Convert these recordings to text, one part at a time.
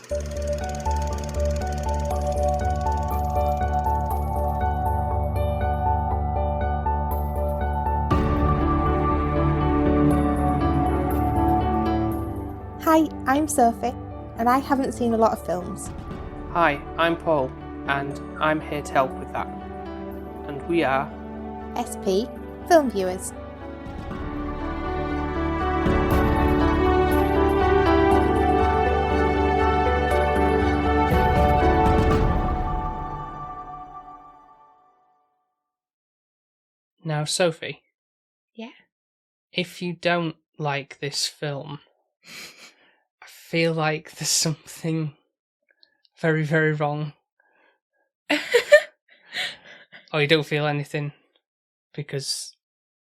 Hi, I'm Sophie, and I haven't seen a lot of films. Hi, I'm Paul, and I'm here to help with that. And we are SP, Film Viewers. Now, Sophie. Yeah? If you don't like this film, I feel like there's something very, very wrong. Or you don't feel anything, because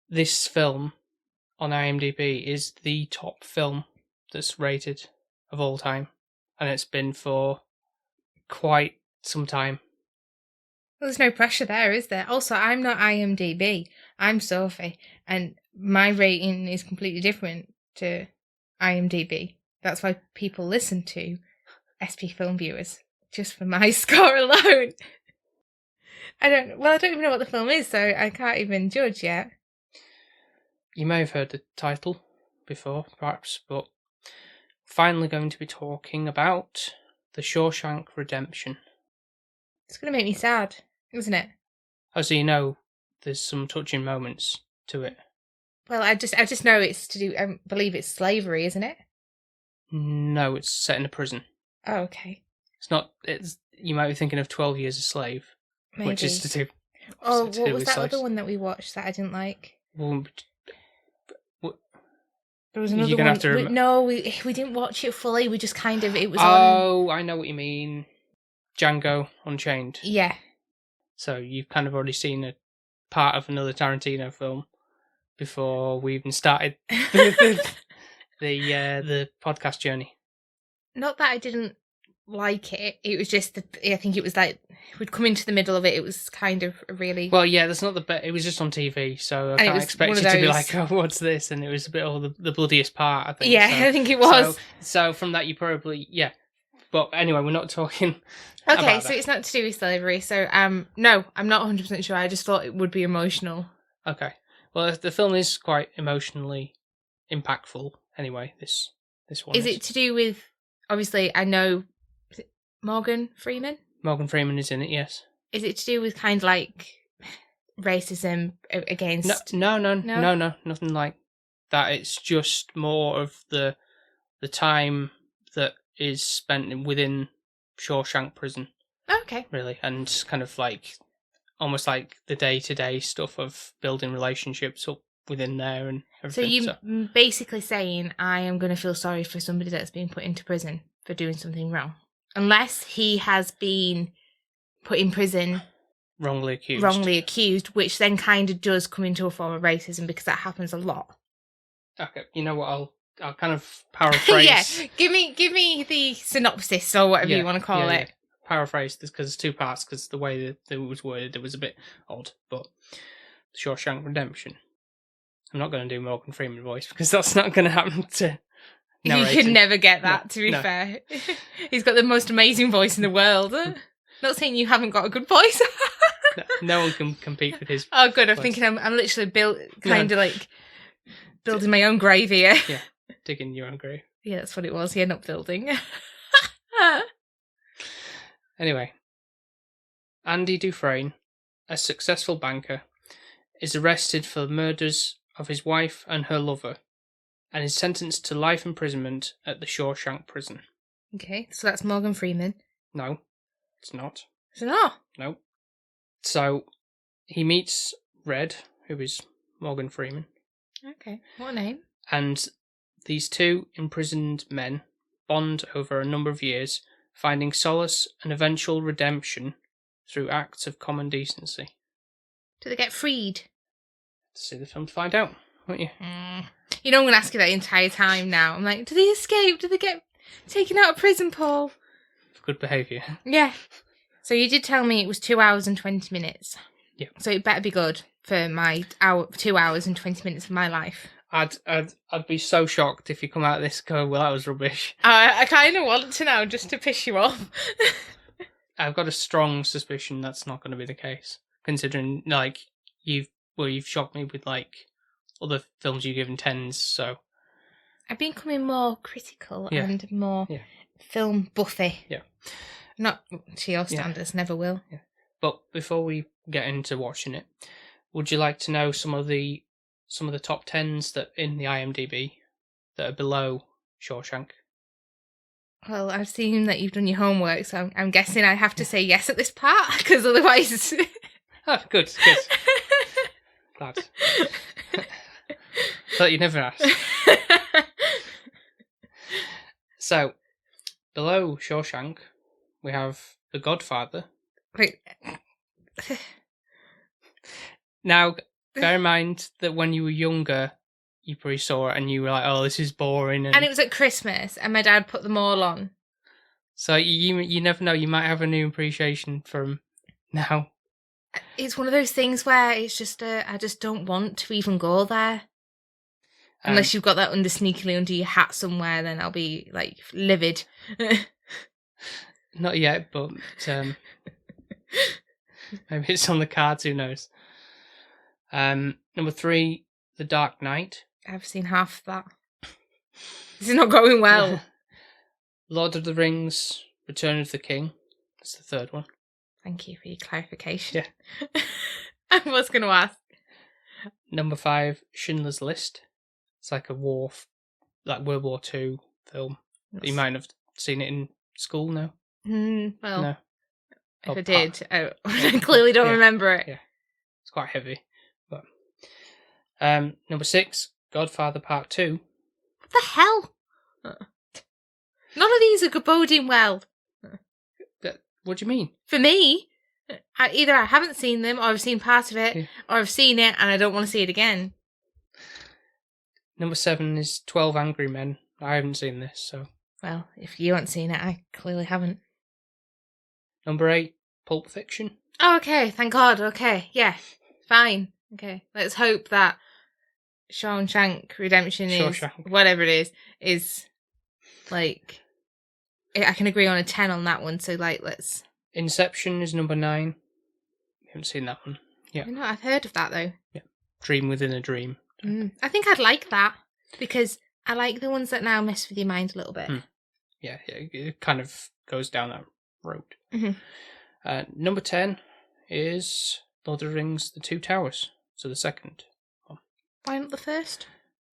this film on IMDB is the top film that's rated of all time, and it's been for quite some time. Well, there's no pressure there, is there? Also, I'm not IMDB. I'm Sophie, and my rating is completely different to IMDB. That's why people listen to SP Film Viewers, just for my score alone. I don't even know what the film is, so I can't even judge yet. You may have heard the title before, perhaps, but finally going to be talking about the Shawshank Redemption. It's going to make me sad, isn't it? Oh, so you know there's some touching moments to it. Well, I just know it's to do. I believe it's slavery, isn't it? No, it's set in a prison. Oh, okay. It's not. It's you might be thinking of 12 Years a Slave, Maybe. which is to do. Oh, to what do was with that slaves. other one that we watched that I didn't like? Well, There was another You're gonna one. have to No, we didn't watch it fully. We just kind of it was on. oh, I know what you mean. Django Unchained. Yeah. So you've kind of already seen a part of another Tarantino film before we even started the podcast journey. Not that I didn't like it. It was just I think it was like we'd come into the middle of it. It was kind of a really Well, yeah, that's not the best. It was just on TV, so I can't expect you to be like, "Oh, what's this?" And it was a bit all the bloodiest part, I think. Yeah, so, I think it was. So from that, you probably But anyway, we're not talking. Okay, about so that. it's not to do with slavery. So no, I'm not 100% sure. I just thought it would be emotional. Okay, well, the film is quite emotionally impactful. Anyway, this one Is it to do with? Obviously, I know is it Morgan Freeman. Morgan Freeman is in it. Yes. Is it to do with kind of like racism against? No, nothing like that. It's just more of the time that is spent within Shawshank Prison, Okay. really, and kind of like almost like the day-to-day stuff of building relationships up within there and So everything. you're basically saying I am going to feel sorry for somebody that's been put into prison for doing something wrong, unless he has been put in prison wrongly accused, which then kind of does come into a form of racism because that happens a lot. Okay, you know what? I'll kind of paraphrase. Yeah, give me the synopsis or whatever you want to call it. Paraphrase this because it's two parts. Because the way that it was worded, it was a bit odd. But Shawshank Redemption. I'm not going to do Morgan Freeman voice because that's not going to happen to. You could never get that. To be fair, he's got the most amazing voice in the world. Not saying you haven't got a good voice. No one can compete with his. Oh, good. I'm voice. thinking I'm literally building my own grave here. Yeah, digging your own grave. Yeah, that's what it was. Yeah, not building. Anyway, Andy Dufresne, a successful banker, is arrested for the murders of his wife and her lover, and is sentenced to life imprisonment at the Shawshank Prison. Okay, so that's Morgan Freeman. No, it's not. Is it not? No. So he meets Red, who is Morgan Freeman, Okay, what a name. and these two imprisoned men bond over a number of years, finding solace and eventual redemption through acts of common decency. Do they get freed? See the film to find out, won't you? You know, I'm going to ask you that the entire time now. I'm like, do they escape? Do they get taken out of prison, Paul? For good behaviour. Yeah. So you did tell me it was 2 hours and 20 minutes. Yeah. So it better be good for my 2 hours and 20 minutes of my life. I'd be so shocked if you come out of this going, well, that was rubbish. I kind of want to now, just to piss you off. I've got a strong suspicion that's not going to be the case, considering like you've shocked me with like other films you've given 10s. So I've been becoming more critical Yeah. and more Yeah. film buffy. Yeah. Not to your standards, never will. Yeah. But before we get into watching it, would you like to know some of the top 10s that in the IMDb that are below Shawshank? Well, I've seen that you've done your homework, so I'm guessing I have to say yes at this part, because otherwise... Oh, good. Glad. Thought you'd never asked. So, below Shawshank, we have The Godfather. Wait. Now, bear in mind that when you were younger, you probably saw it and you were like, oh, this is boring. And it was at Christmas, and my dad put them all on. So you never know, you might have a new appreciation from now. It's one of those things where it's just, I just don't want to even go there. Unless you've got that sneakily under your hat somewhere, then I'll be, like, livid. Not yet, but maybe it's on the cards, who knows. Number 3, The Dark Knight. I've seen half of that. This is not going well. Lord of the Rings, Return of the King. That's the third one. Thank you for your clarification. Yeah. I was going to ask. Number 5, Schindler's List. It's like a World War II film. You might have seen it in school now. Well, no. If I did, I clearly don't remember it. Yeah. It's quite heavy. But number 6, Godfather Part 2. What the hell? None of these are boding well. What do you mean? For me, either I haven't seen them, or I've seen part of it, or I've seen it and I don't want to see it again. Number 7 is 12 Angry Men. I haven't seen this, so... Well, if you haven't seen it, I clearly haven't. Number 8, Pulp Fiction. Oh, okay, thank God, okay, yeah, fine. Okay, let's hope that Shawshank Redemption is, whatever it is, like, I can agree on a 10 on that one, so, like, let's... Inception is number 9. You haven't seen that one. Yeah. No, I've heard of that, though. Yeah. Dream Within a Dream. I think I'd like that, because I like the ones that now mess with your mind a little bit. Yeah, it kind of goes down that road. Mm-hmm. Number 10 is Lord of the Rings, The Two Towers. So the second one. Why not the first?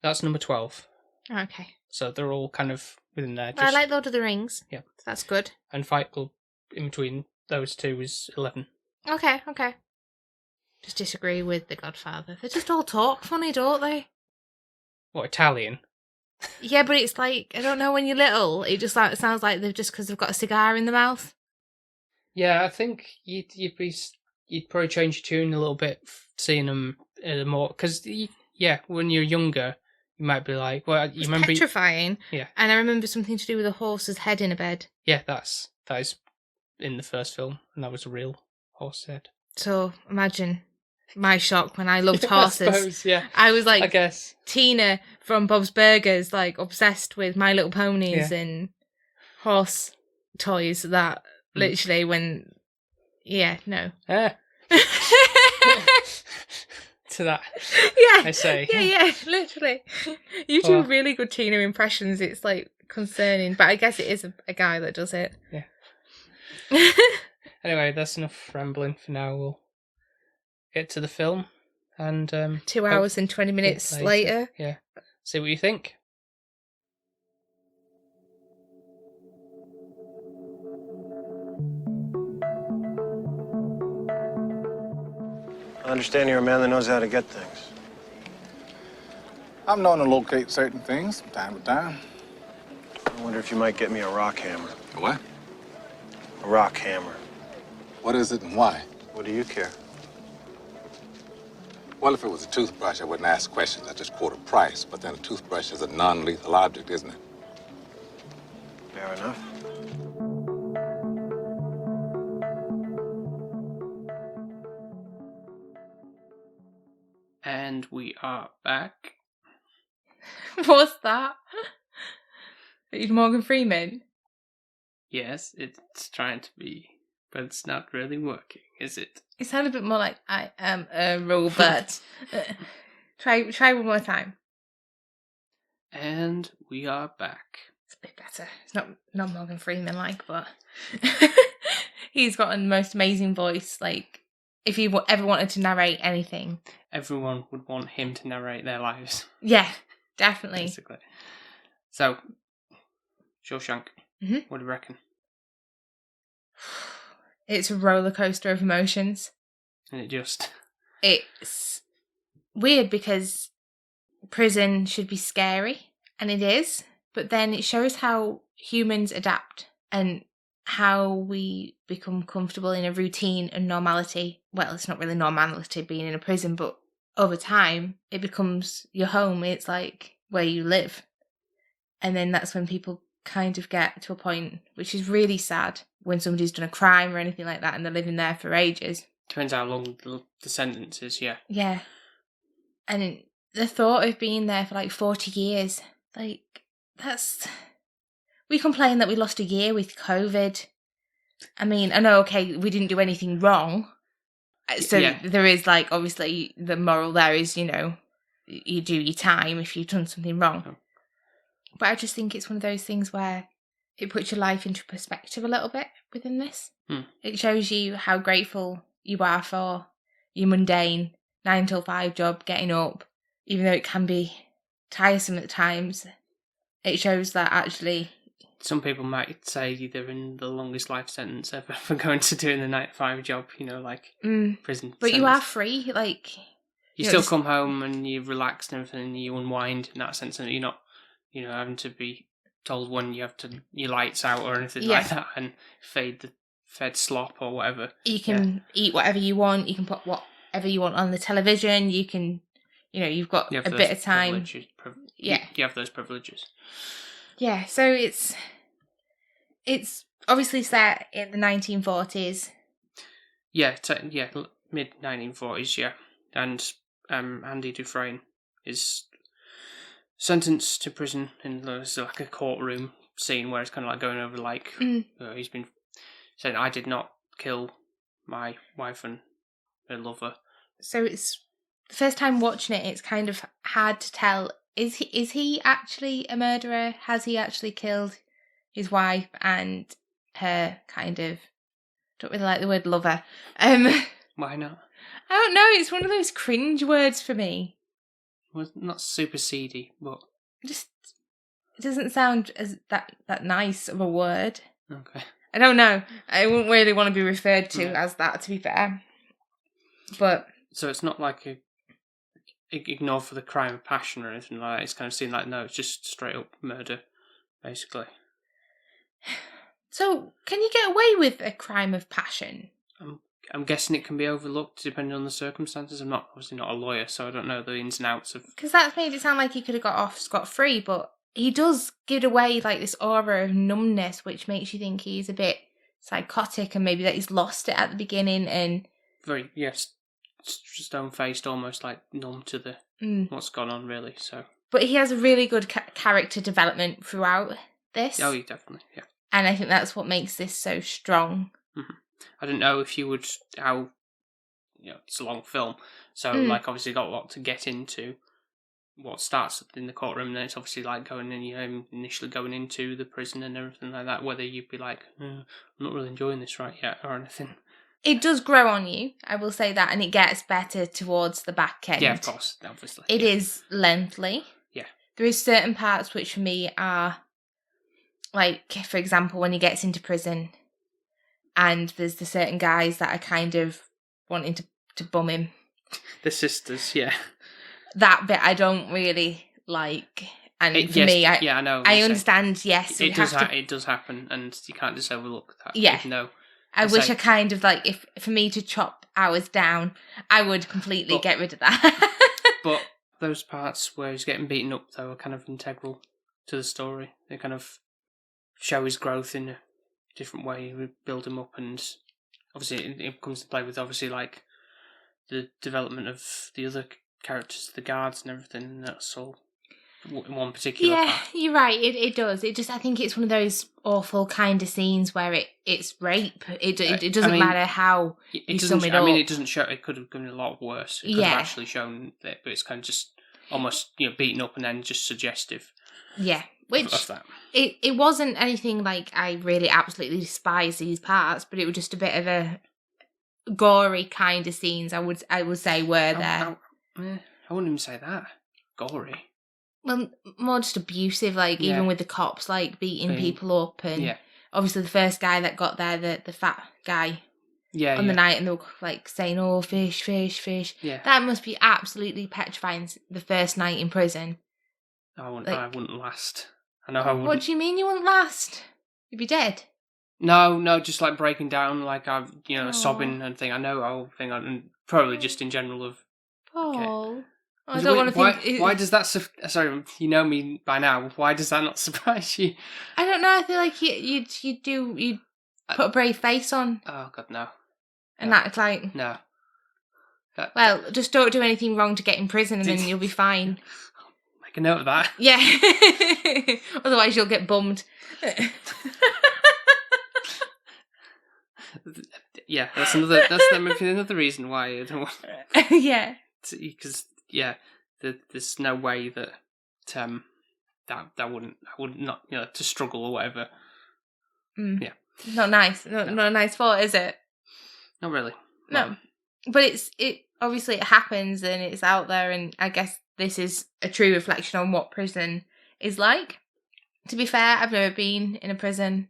That's number 12. Oh, okay. So they're all kind of within there. Well, I like Lord of the Rings. Yeah. So that's good. And Fight Club in between those two is 11. Okay. Just disagree with The Godfather. They just all talk funny, don't they? What, Italian? Yeah, but it's like, I don't know, when you're little, it just like, it sounds like they've just because they've got a cigar in the mouth. Yeah, I think you'd probably change your tune a little bit seeing them more, because when you're younger, you might be like, well, you remember petrifying. Yeah, and I remember something to do with a horse's head in a bed. Yeah, that is in the first film, and that was a real horse head. So imagine my shock when I loved horses. I suppose, yeah. I was like, I guess Tina from Bob's Burgers, like obsessed with My Little Ponies and horse toys. That literally when, no. To that, yeah, I say, yeah, literally. You do really good Tina impressions. It's like concerning, but I guess it is a guy that does it. Yeah. Anyway, that's enough rambling for now. We'll get to the film, and 2 hours and 20 minutes later. Yeah, see what you think. I understand you're a man that knows how to get things. I'm known to locate certain things from time to time. I wonder if you might get me a rock hammer. A what? A rock hammer. What is it and why? What do you care? Well, if it was a toothbrush, I wouldn't ask questions. I'd just quote a price. But then a toothbrush is a non-lethal object, isn't it? Fair enough. And we are back. What's that? Are you Morgan Freeman? Yes, it's trying to be, but it's not really working, is it? It sounded a bit more like I am a robot. Try one more time. And we are back. It's a bit better. It's not Morgan Freeman like, but he's got the most amazing voice. Like, if you ever wanted to narrate anything, Everyone would want him to narrate their lives. yeah, definitely. Basically. So, Shawshank, what do you reckon? It's a roller coaster of emotions. And It's weird because prison should be scary, and it is, but then it shows how humans adapt and how we become comfortable in a routine and normality. Well, it's not really normality being in a prison, but over time, it becomes your home. It's like where you live. And then that's when people kind of get to a point, which is really sad, when somebody's done a crime or anything like that and they're living there for ages. Depends how long the sentence is, yeah. Yeah. And the thought of being there for like 40 years, like, that's... We complain that we lost a year with COVID. I mean, I know, okay, we didn't do anything wrong. So there is, like, obviously, the moral there is, you know, you do your time if you've done something wrong. Oh. But I just think it's one of those things where it puts your life into perspective a little bit within this. It shows you how grateful you are for your mundane 9 till 5 job, getting up, even though it can be tiresome at times. It shows that actually... Some people might say they're in the longest life sentence ever for going to doing the 9 to 5 job, you know, like prison. But sentence. You are free, like... You still come home and you relax and everything, and you unwind in that sense, and you're not, you know, having to be told when you have to your lights out or anything like that, and fed slop or whatever. You can eat whatever you want. You can put whatever you want on the television. You can, you know, you've got a bit of time. You have those privileges. Yeah, so it's obviously set in the 1940s. Yeah, mid 1940s. Yeah, and Andy Dufresne is sentenced to prison in there's like a courtroom scene where it's kind of like going over like he's been saying, "I did not kill my wife and her lover." So it's the first time watching it. It's kind of hard to tell. Is he actually a murderer? Has he actually killed his wife and her kind of... Don't really like the word lover. Why not? I don't know. It's one of those cringe words for me. Well, not super seedy, but just it doesn't sound as that nice of a word. Okay. I don't know. I wouldn't really want to be referred to as that, to be fair. But so it's not like ignore for the crime of passion or anything like that. It's kind of seen like, no, it's just straight up murder, basically. So, can you get away with a crime of passion? I'm guessing it can be overlooked depending on the circumstances. I'm obviously not a lawyer, so I don't know the ins and outs of... Because that's made it sound like he could have got off scot-free, but he does give away like this aura of numbness, which makes you think he's a bit psychotic and maybe that he's lost it at the beginning and... Very, yes, stone-faced, almost like numb to the what's gone on, really, so... But he has a really good character development throughout this. Oh, definitely, yeah. And I think that's what makes this so strong. Mm-hmm. I don't know if you would, it's a long film, so, like, obviously got a lot to get into what starts in the courtroom, and then it's obviously, like, going in, initially going into the prison and everything like that, whether you'd be like, I'm not really enjoying this right yet, or anything. It does grow on you, I will say that, and it gets better towards the back end. Yeah, of course, obviously. It is lengthy. Yeah. There is certain parts which, for me, are, like, for example, when he gets into prison... And there's the certain guys that are kind of wanting to bum him. The sisters, yeah. That bit I don't really like. And for me, I know. I understand, yes. It does happen, and you can't just overlook that. Yeah. No. I wish I kind of, like, if for me to chop hours down, I would completely get rid of that. But those parts where he's getting beaten up, though, are kind of integral to the story. They kind of show his growth in a different way. We build him up, and obviously it comes to play with obviously like the development of the other characters, the guards and everything, and that's all one particular part. Yeah, you're right. It does. It just, I think it's one of those awful kind of scenes where it's rape. It doesn't matter how you sum it up. I mean, it doesn't show. It could have been a lot worse. It could have Yeah. actually shown it, but it's kind of just almost beaten up and then just suggestive. Yeah, which of that. It wasn't anything like I really absolutely despise these parts, but it was just a bit of a gory kind of scenes. I would say were there. I wouldn't even say that gory. Well, more just abusive, like Yeah. even with the cops, like beating people up, and obviously the first guy that got there, the fat guy, on the night, and they were like saying, "Oh, fish, fish, fish." Yeah, that must be absolutely petrifying. The first night in prison. I wouldn't last. I know I wouldn't. What do you mean you wouldn't last? You'd be dead. No, just like breaking down, like I've sobbing and thing. I know the whole thing, and probably just in general of. Paul. Okay. I don't want to think. Why does that? Sorry, you know me by now. Why does that not surprise you? I don't know. I feel like you'd put a brave face on. Oh God, no. And that's like no. Well, just don't do anything wrong to get in prison, and then you'll be fine. Make a note of that. Yeah. Otherwise, you'll get bummed. Yeah, that's another reason why I don't want. Yeah. Because there's no way that that wouldn't I would not to struggle or whatever. Yeah. Not nice. Not a nice thought, is it? Not really. No. But it obviously it happens and it's out there, and I guess this is a true reflection on what prison is like. To be fair, I've never been in a prison.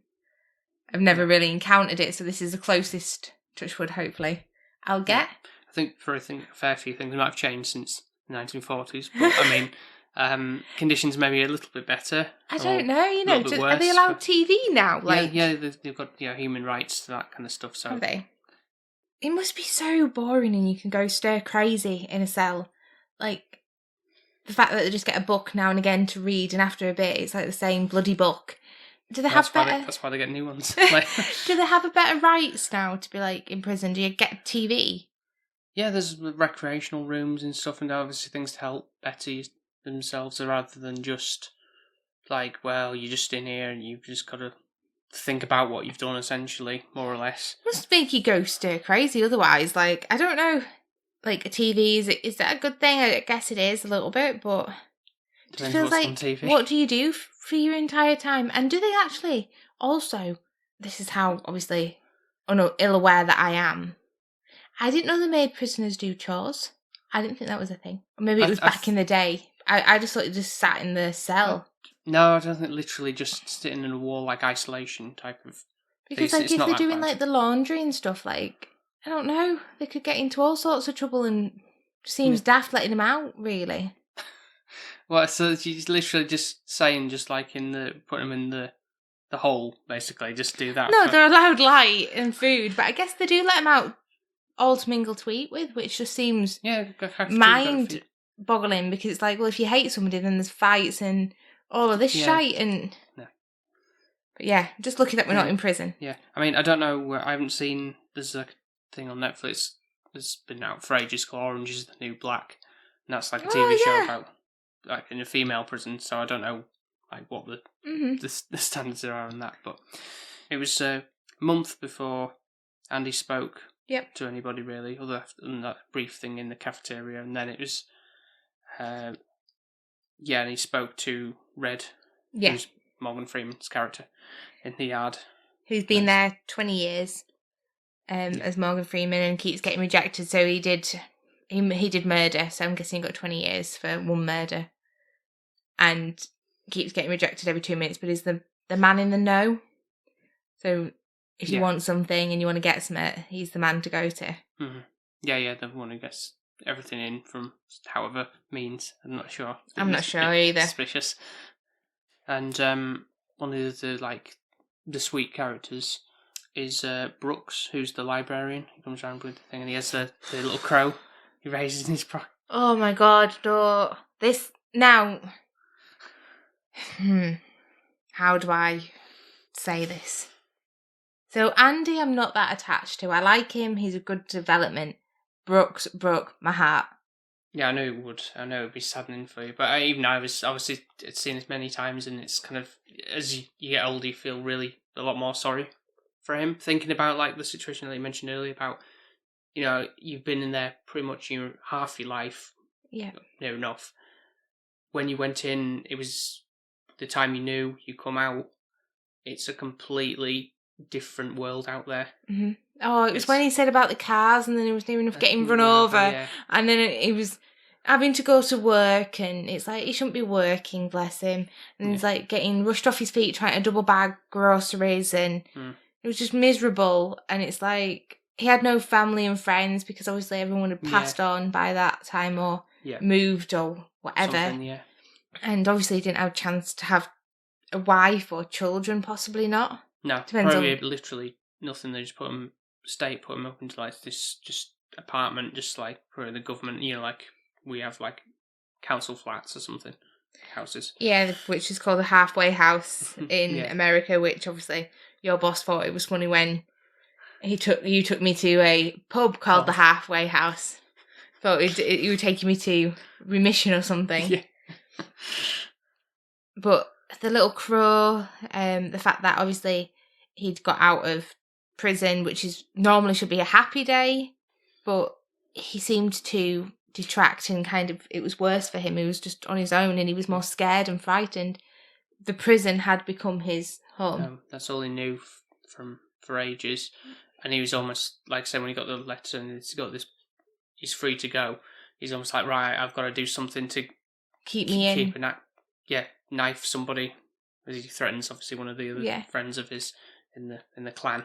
I've never really encountered it, so this is the closest, touch wood, hopefully, I'll get. I think a fair few things might have changed since the 1940s, but I mean, conditions maybe a little bit better. I don't know, are they allowed TV now? They've got human rights to that kind of stuff. So have they? It must be so boring, and you can go stir crazy in a cell. Like the fact that they just get a book now and again to read, and after a bit, it's like the same bloody book. Do they have better? That's why they get new ones. Do they have a better rights now to be like in prison? Do you get TV? Yeah, there's recreational rooms and stuff, and obviously things to help better themselves, rather than just like, well, you're just in here and you've just got to think about what you've done, essentially, more or less. Must make you go stir crazy. Otherwise, like, I don't know, like a TV is that a good thing? I guess it is a little bit, but it just feels like, on TV. What do you do for your entire time? And do they actually also? This is how obviously ill aware that I am. I didn't know they made prisoners do chores. I didn't think that was a thing. Or maybe it was back in the day. I just thought it just sat in the cell. No, I don't think literally just sitting in a wall, like isolation type of. Because like if they're doing like the laundry and stuff, like I don't know, they could get into all sorts of trouble, and it seems daft letting them out. Really. Well, so she's literally just saying, just like putting them in the hole, basically, just do that. No, they're allowed light and food, but I guess they do let them out all to mingle to eat with, which just seems mind-boggling, because it's like, well, if you hate somebody, then there's fights and all of this shite, and but yeah, just lucky that we're not in prison. Yeah, I mean, I don't know. I haven't seen. There's a thing on Netflix that's been out for ages called Orange is the New Black, and that's like a TV show about like in a female prison. So I don't know like what the standards are on that, but it was a month before Andy spoke. Yep. To anybody really, other than that brief thing in the cafeteria, and then it was, and he spoke to Red, who's Morgan Freeman's character in The Yard, who's been there 20 years, as Morgan Freeman, and keeps getting rejected. So he did murder. So I'm guessing he got 20 years for one murder, and keeps getting rejected every 2 minutes. But he's the man in the know. So. If you want something and you want to get something, he's the man to go to. Mm-hmm. Yeah, the one who gets everything in from however means. I'm not sure. I'm not sure either. Suspicious. And one of the sweet characters is Brooks, who's the librarian. He comes around with the thing, and he has the little crow. He raises in his Oh my God! This now. How do I say this? So Andy, I'm not that attached to. I like him. He's a good development. Brooks broke my heart. Yeah, I know it would. I know it would be saddening for you. But I was obviously seen it many times, and it's kind of, as you get older, you feel really a lot more sorry for him. Thinking about like the situation that you mentioned earlier about, you've been in there pretty much half your life. Yeah. Near enough. When you went in, it was the time you knew. You come out, it's a completely different world out there. Mm-hmm. Oh, it was when he said about the cars, and then he was near enough getting run over, yeah. and then he was having to go to work, and it's like he shouldn't be working, bless him, and he's like getting rushed off his feet trying to double bag groceries, and it was just miserable. And it's like he had no family and friends because obviously everyone had passed on by that time or moved or whatever. And obviously he didn't have a chance to have a wife or children, possibly not. No, depends probably on literally nothing. They just put him up into like this just apartment, just like for the government. Like we have like council flats or something, houses. Yeah, which is called a halfway house in America. Which obviously your boss thought it was funny when you took me to a pub called the Halfway House. Thought you were taking me to Remission or something. Yeah. But the little crow, the fact that obviously he'd got out of prison, which is normally should be a happy day, but he seemed to detract and kind of, it was worse for him. He was just on his own and he was more scared and frightened. The prison had become his home. That's all he knew for ages. And he was almost, like I said, when he got the letter and he's free to go, he's almost like, right, I've got to do something to keep me in. Knife somebody, as he threatens obviously one of the other friends of his in the clan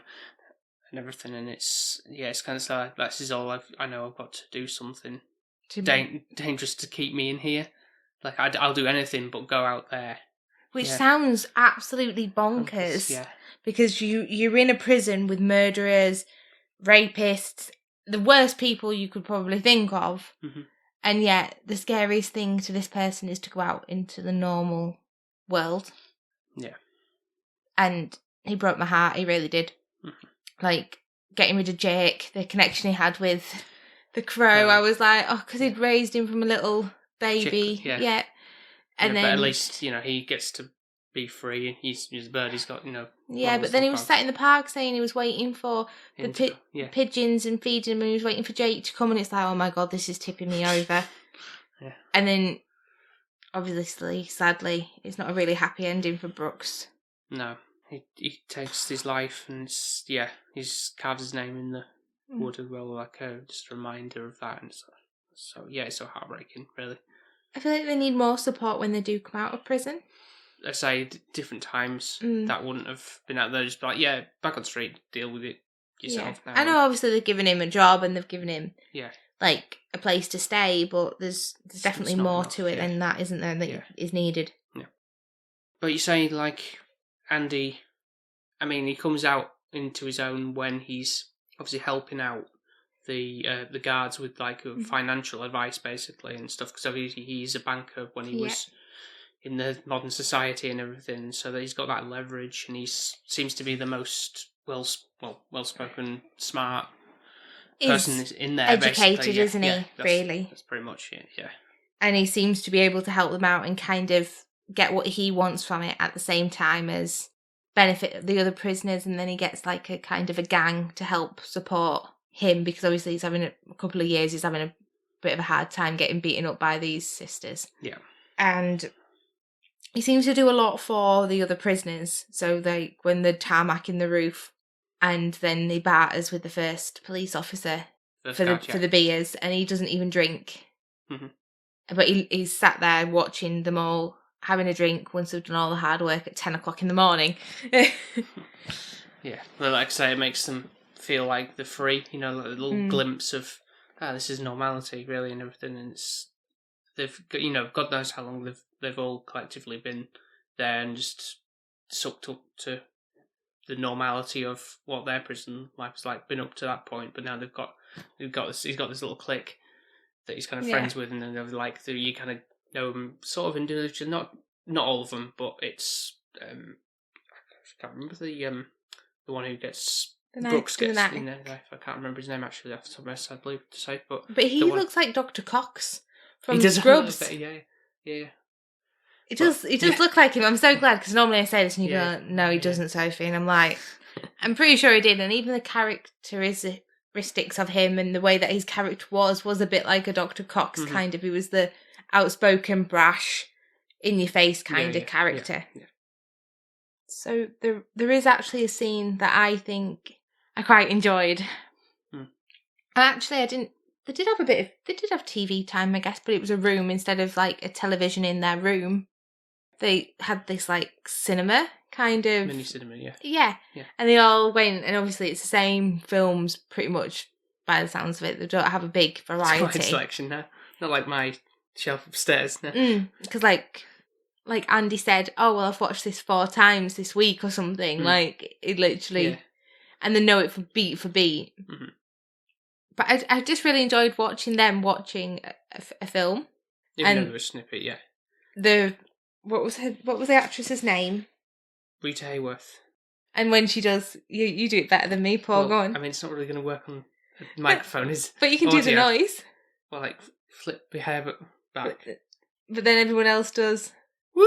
and everything. And it's kind of like, this is all I know. I've got to do something dangerous to keep me in here. Like I'll do anything but go out there. Which sounds absolutely bonkers. Because you're in a prison with murderers, rapists, the worst people you could probably think of. Mm-hmm. And yet, the scariest thing to this person is to go out into the normal world. Yeah. And he broke my heart, he really did. Mm-hmm. Like, getting rid of Jake, the connection he had with the crow, I was like, because he'd raised him from a little baby. Chick, yeah. And then, but at least, he gets to be free. He's a bird, he's got, Yeah, but then he was sat in the park saying he was waiting for the pigeons and feeding them, and he was waiting for Jake to come, and it's like, oh my god, this is tipping me over. Yeah. And then, obviously, sadly, it's not a really happy ending for Brooks. No. He takes his life, and he's carved his name in the wood as well, like just a reminder of that. And so it's so heartbreaking, really. I feel like they need more support when they do come out of prison. I say different times that wouldn't have been out there, just be like, back on the street, deal with it yourself now. I know obviously they've given him a job and they've given him like a place to stay, but there's definitely more to it than that, isn't there, that is needed. Yeah. But you say, like, Andy, I mean, he comes out into his own when he's obviously helping out the guards with, like, financial advice, basically, and stuff, because obviously he's a banker when he was in the modern society and everything, so that he's got that leverage, and he seems to be the most well-spoken, smart person in there. Educated, isn't he? Really, that's pretty much it. Yeah, and he seems to be able to help them out and kind of get what he wants from it at the same time as benefit the other prisoners, and then he gets like a kind of a gang to help support him because obviously he's having a couple of years. He's having a bit of a hard time getting beaten up by these sisters. Yeah, and he seems to do a lot for the other prisoners. So when they're tarmacking the roof, and then he barters with the first police officer for the beers, and he doesn't even drink. Mm-hmm. But he's sat there watching them all having a drink once they've done all the hard work at 10 o'clock in the morning. Yeah, well, like I say, it makes them feel like they're free. A little glimpse of this is normality, really, and everything. And they've God knows how long they've all collectively been there and just sucked up to the normality of what their prison life is like. Been up to that point, but now he's got this little clique that he's kind of friends with, and then they're like you kind of know them sort of individually. Not all of them, but it's I can't remember the one who gets. Brooks gets in there. I can't remember his name actually off the top of my head, sadly to say, but he looks like Dr. Cox from He does Scrubs. Yeah. It does look like him. I'm so glad, because normally I say this and you Yeah. go, no, he doesn't, Sophie. And I'm like, I'm pretty sure he did. And even the characteristics of him and the way that his character was a bit like a Dr. Cox kind of. He was the outspoken, brash, in-your-face kind of character. Yeah. So there is actually a scene that I think I quite enjoyed. And actually, they did have TV time, I guess, but it was a room instead of like a television in their room. They had this like cinema kind of Mini cinema, yeah. Yeah. And they all went, and obviously it's the same films pretty much by the sounds of it. They don't have a big variety. It's a wide selection now. Not like my shelf upstairs now. Because like Andy said, oh well, I've watched this 4 times this week or something. Like it literally, and they know it for beat for beat. But I just really enjoyed watching them watching a film. Even though there was a snippet, What was the actress's name? Rita Hayworth. And when she does, you do it better than me, Paul. Go on. I mean, it's not really going to work on a microphone, is? But you can do the noise. Well, like flip your hair back. But then everyone else does. Woo!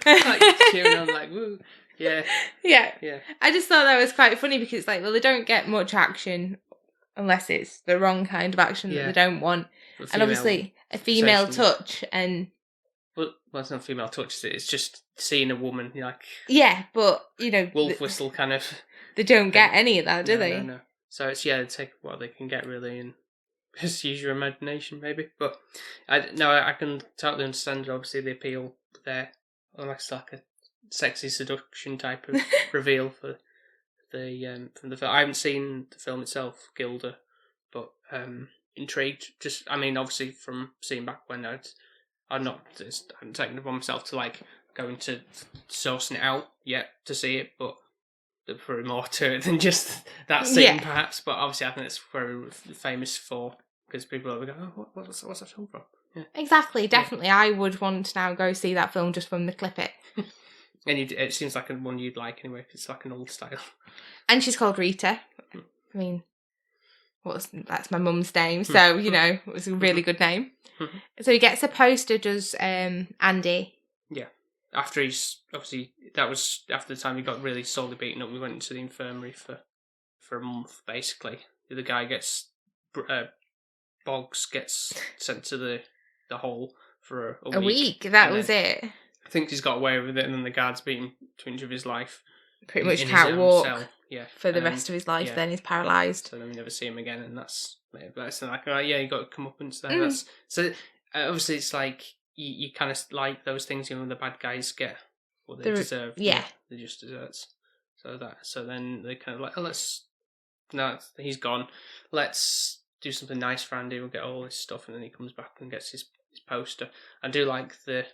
Like cheering on, like woo. Yeah. I just thought that was quite funny because it's like, well, they don't get much action unless it's the wrong kind of action that they don't want. And obviously, a female touch and. Well, it's not a female touch. It's just seeing a woman, like. Yeah, but wolf whistle kind of. They don't get any of that, do they? No. So it's they take what they can get really, and just use your imagination, maybe. But I can totally understand. Obviously, the appeal there, almost like a sexy seduction type of reveal for the from the film. I haven't seen the film itself, Gilda, but intrigued. Just, I mean, obviously from seeing back when I haven't taken it upon myself to like go into sourcing it out yet to see it, but there's probably more to it than just that scene, perhaps. But obviously, I think it's very famous for because people will go, "Oh, what's that film from?" Yeah. Exactly, definitely. Yeah. I would want to now go see that film just from the clip it. And it seems like one you'd like anyway, because it's like an old style. And she's called Rita. I mean, that's my mum's name, so, it was a really good name. So he gets a poster, does Andy. Yeah. After he's, obviously, that was after the time he got really sorely beaten up. We went into the infirmary for a month, basically. The guy gets, Boggs gets sent to the hole for a week. A week, that was it. I think he's got away with it, and then the guard's beaten to inch of his life. Pretty much can't walk for the rest of his life, then he's paralysed. So then we never see him again, and that's like, you got to come up and say so obviously it's like, you kind of like those things, the bad guys get what they deserve. Yeah. They're just desserts. So then they kind of like, he's gone. Let's do something nice for Andy. We'll get all this stuff, and then he comes back and gets his poster. I do like the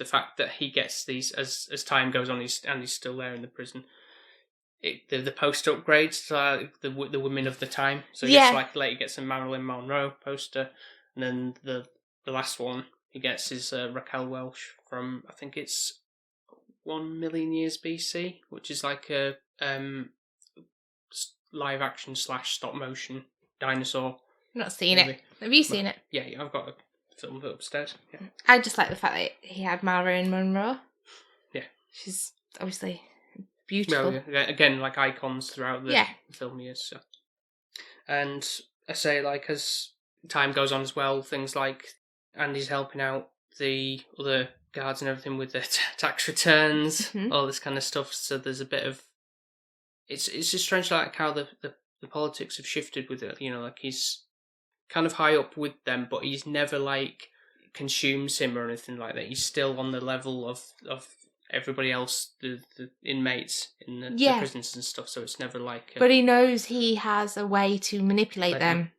fact that he gets these as time goes on. Andy's still there in the prison. The poster upgrades to the women of the time. So he gets later gets a Marilyn Monroe poster, and then the last one he gets is Raquel Welch from, I think it's 1 million years BC, which is like a live action / stop motion dinosaur. I've not seen it. Have you seen it? Yeah, I've got a film of it upstairs. Yeah. I just like the fact that he had Marilyn Monroe. Yeah. She's obviously beautiful. Well, yeah. Again, like icons throughout the film years. So. And I say, like, as time goes on as well, things like Andy's helping out the other guards and everything with their tax returns, all this kind of stuff. So there's a bit of... It's just strange, like, how the politics have shifted with it. Like, he's kind of high up with them, but he's never, like, consumes him or anything like that. He's still on the level of everybody else, the inmates in the prisons and stuff, so it's never like... But he knows he has a way to manipulate them.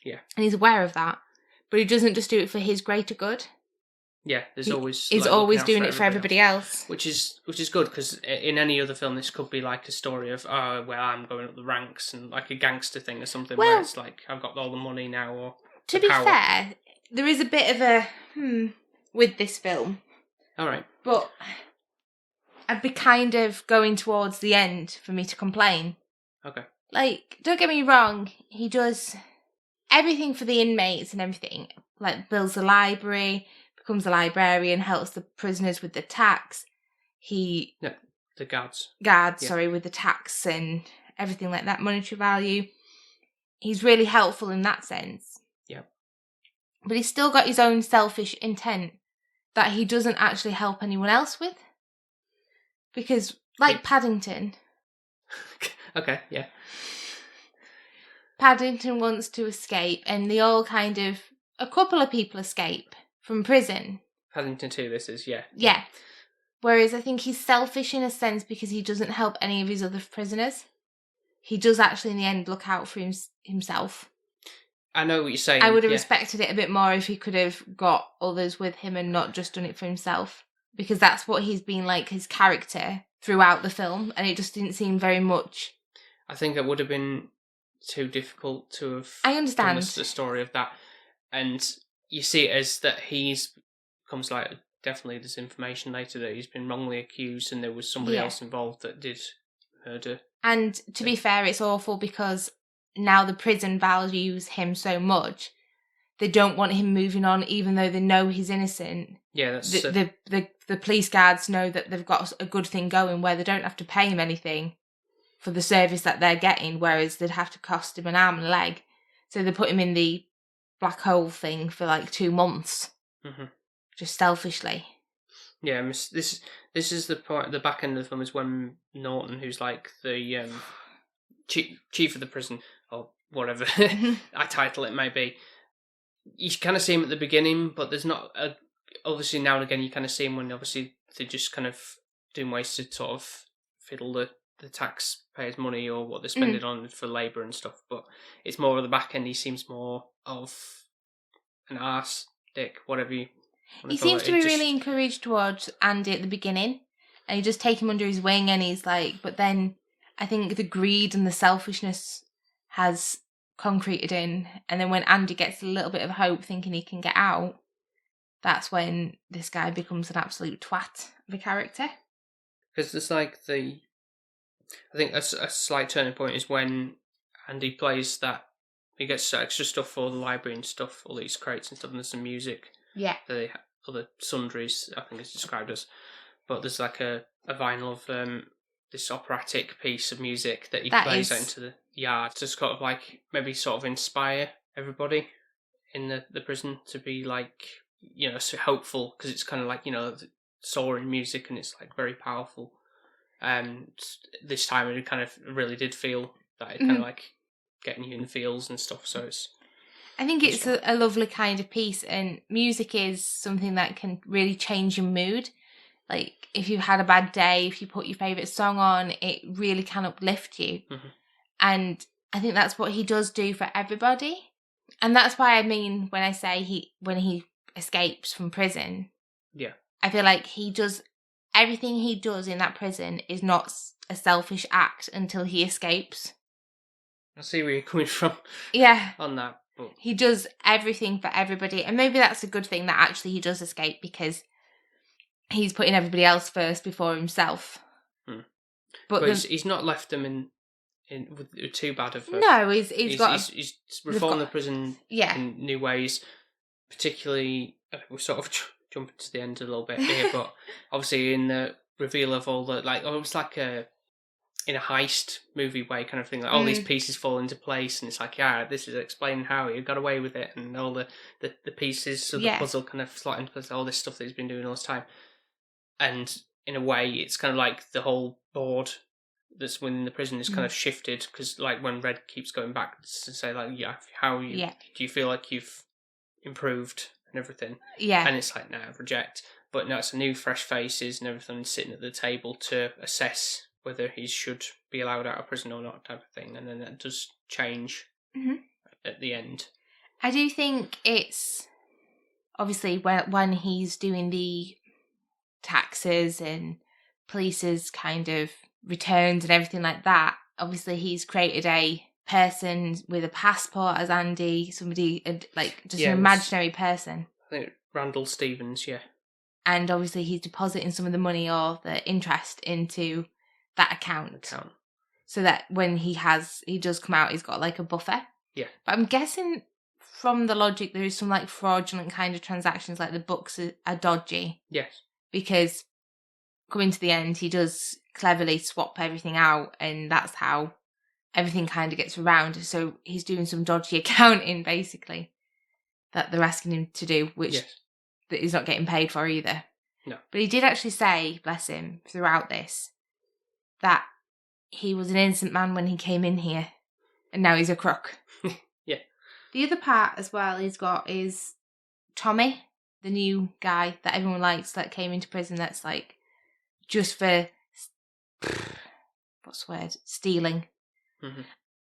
Yeah. And he's aware of that. But he doesn't just do it for his greater good. Yeah, he's always doing it for everybody else. Which is good, because in any other film this could be like a story of, oh, well, I'm going up the ranks, and like a gangster thing or something, where it's like, I've got all the money now, or to be fair, there is a bit of a with this film. All right. But I'd be kind of going towards the end for me to complain. Okay. Like, don't get me wrong, he does everything for the inmates and everything. Like, builds a library, becomes a librarian, helps the prisoners with the tax. The guards. With the tax and everything like that, monetary value. He's really helpful in that sense. Yeah. But he's still got his own selfish intent that he doesn't actually help anyone else with. Because, like Paddington... Okay, yeah. Paddington wants to escape, and they all kind of... A couple of people escape from prison. Paddington 2, this is, yeah. Yeah. Whereas I think he's selfish in a sense because he doesn't help any of his other prisoners. He does actually, in the end, look out for himself. I know what you're saying. I would have respected it a bit more if he could have got others with him and not just done it for himself. Because that's what he's been like, his character, throughout the film. And it just didn't seem very much. I think it would have been too difficult to have I understand done the story of that. And you see it as that comes like, definitely there's information later that he's been wrongly accused and there was somebody else involved that did murder. And to be fair, it's awful because now the prison values him so much, they don't want him moving on even though they know he's innocent. Yeah, that's... The police guards know that they've got a good thing going where they don't have to pay him anything for the service that they're getting, whereas they'd have to cost him an arm and a leg. So they put him in the black hole thing for like 2 months. Mm-hmm. Just selfishly. Yeah, this is the part. The back end of the film is when Norton, who's like the chief of the prison or whatever I title it may be, you kind of see him at the beginning, but there's not obviously now and again you kind of see him when obviously they're just kind of doing ways to sort of fiddle the taxpayers' money or what they're spending on for labour and stuff. But it's more at the back end. He seems more of an arse dick, whatever you. He seems to be really encouraged towards Andy at the beginning, and he just take him under his wing, and he's like, but then I think the greed and the selfishness has concreted in, and then when Andy gets a little bit of hope thinking he can get out, that's when this guy becomes an absolute twat of a character. Because there's like I think a slight turning point is when Andy plays that, he gets extra stuff for the library and stuff, all these crates and stuff, and there's some music. Yeah. The other sundries, I think it's described as. But there's like a vinyl of this operatic piece of music that he plays out into the yard to sort of like maybe sort of inspire everybody in the prison to be like, you know, so hopeful, because it's kind of like, you know, soaring music and it's like very powerful. And this time it kind of really did feel that it kind of like getting you in the feels and stuff. So I think it's a lovely kind of piece, and music is something that can really change your mood. Like, if you've had a bad day, if you put your favourite song on, it really can uplift you. Mm-hmm. And I think that's what he does do for everybody. And that's why I mean, when I say when he escapes from prison, yeah, I feel like everything he does in that prison is not a selfish act until he escapes. I see where you're coming from. Yeah. On that. But he does everything for everybody. And maybe that's a good thing that actually he does escape, because he's putting everybody else first before himself. But he's not left them in with too bad of. No, he's reformed the prison in new ways. Particularly, we're sort of jumping to the end a little bit here, but obviously in the reveal of all the almost like in a heist movie way kind of thing, like all these pieces fall into place, and it's like, yeah, this is explaining how he got away with it, and all the pieces of the puzzle kind of slot into place, all this stuff that he's been doing all this time. And in a way, it's kind of like the whole board that's within the prison is kind of shifted, because like when Red keeps going back to say like, do you feel like you've improved and everything? Yeah. And it's like, no, reject. But now it's a new fresh faces and everything sitting at the table to assess whether he should be allowed out of prison or not, type of thing. And then that does change at the end. I do think it's obviously when he's doing the taxes and police's kind of returns and everything like that, obviously he's created a person with a passport as Andy, somebody like just an imaginary person. I think Randall Stevens, yeah. And obviously he's depositing some of the money or the interest into that account. So that when he does come out, he's got like a buffer. Yeah. But I'm guessing from the logic, there is some like fraudulent kind of transactions, like the books are dodgy. Yes. Because coming to the end, he does cleverly swap everything out, and that's how everything kind of gets around. So he's doing some dodgy accounting, basically, that they're asking him to do, which that he's not getting paid for either. No. But he did actually say, bless him, throughout this, that he was an innocent man when he came in here, and now he's a crook. Yeah. The other part as well he's got is Tommy, the new guy that everyone likes that came into prison that's like just for, what's the word, stealing. Mm-hmm.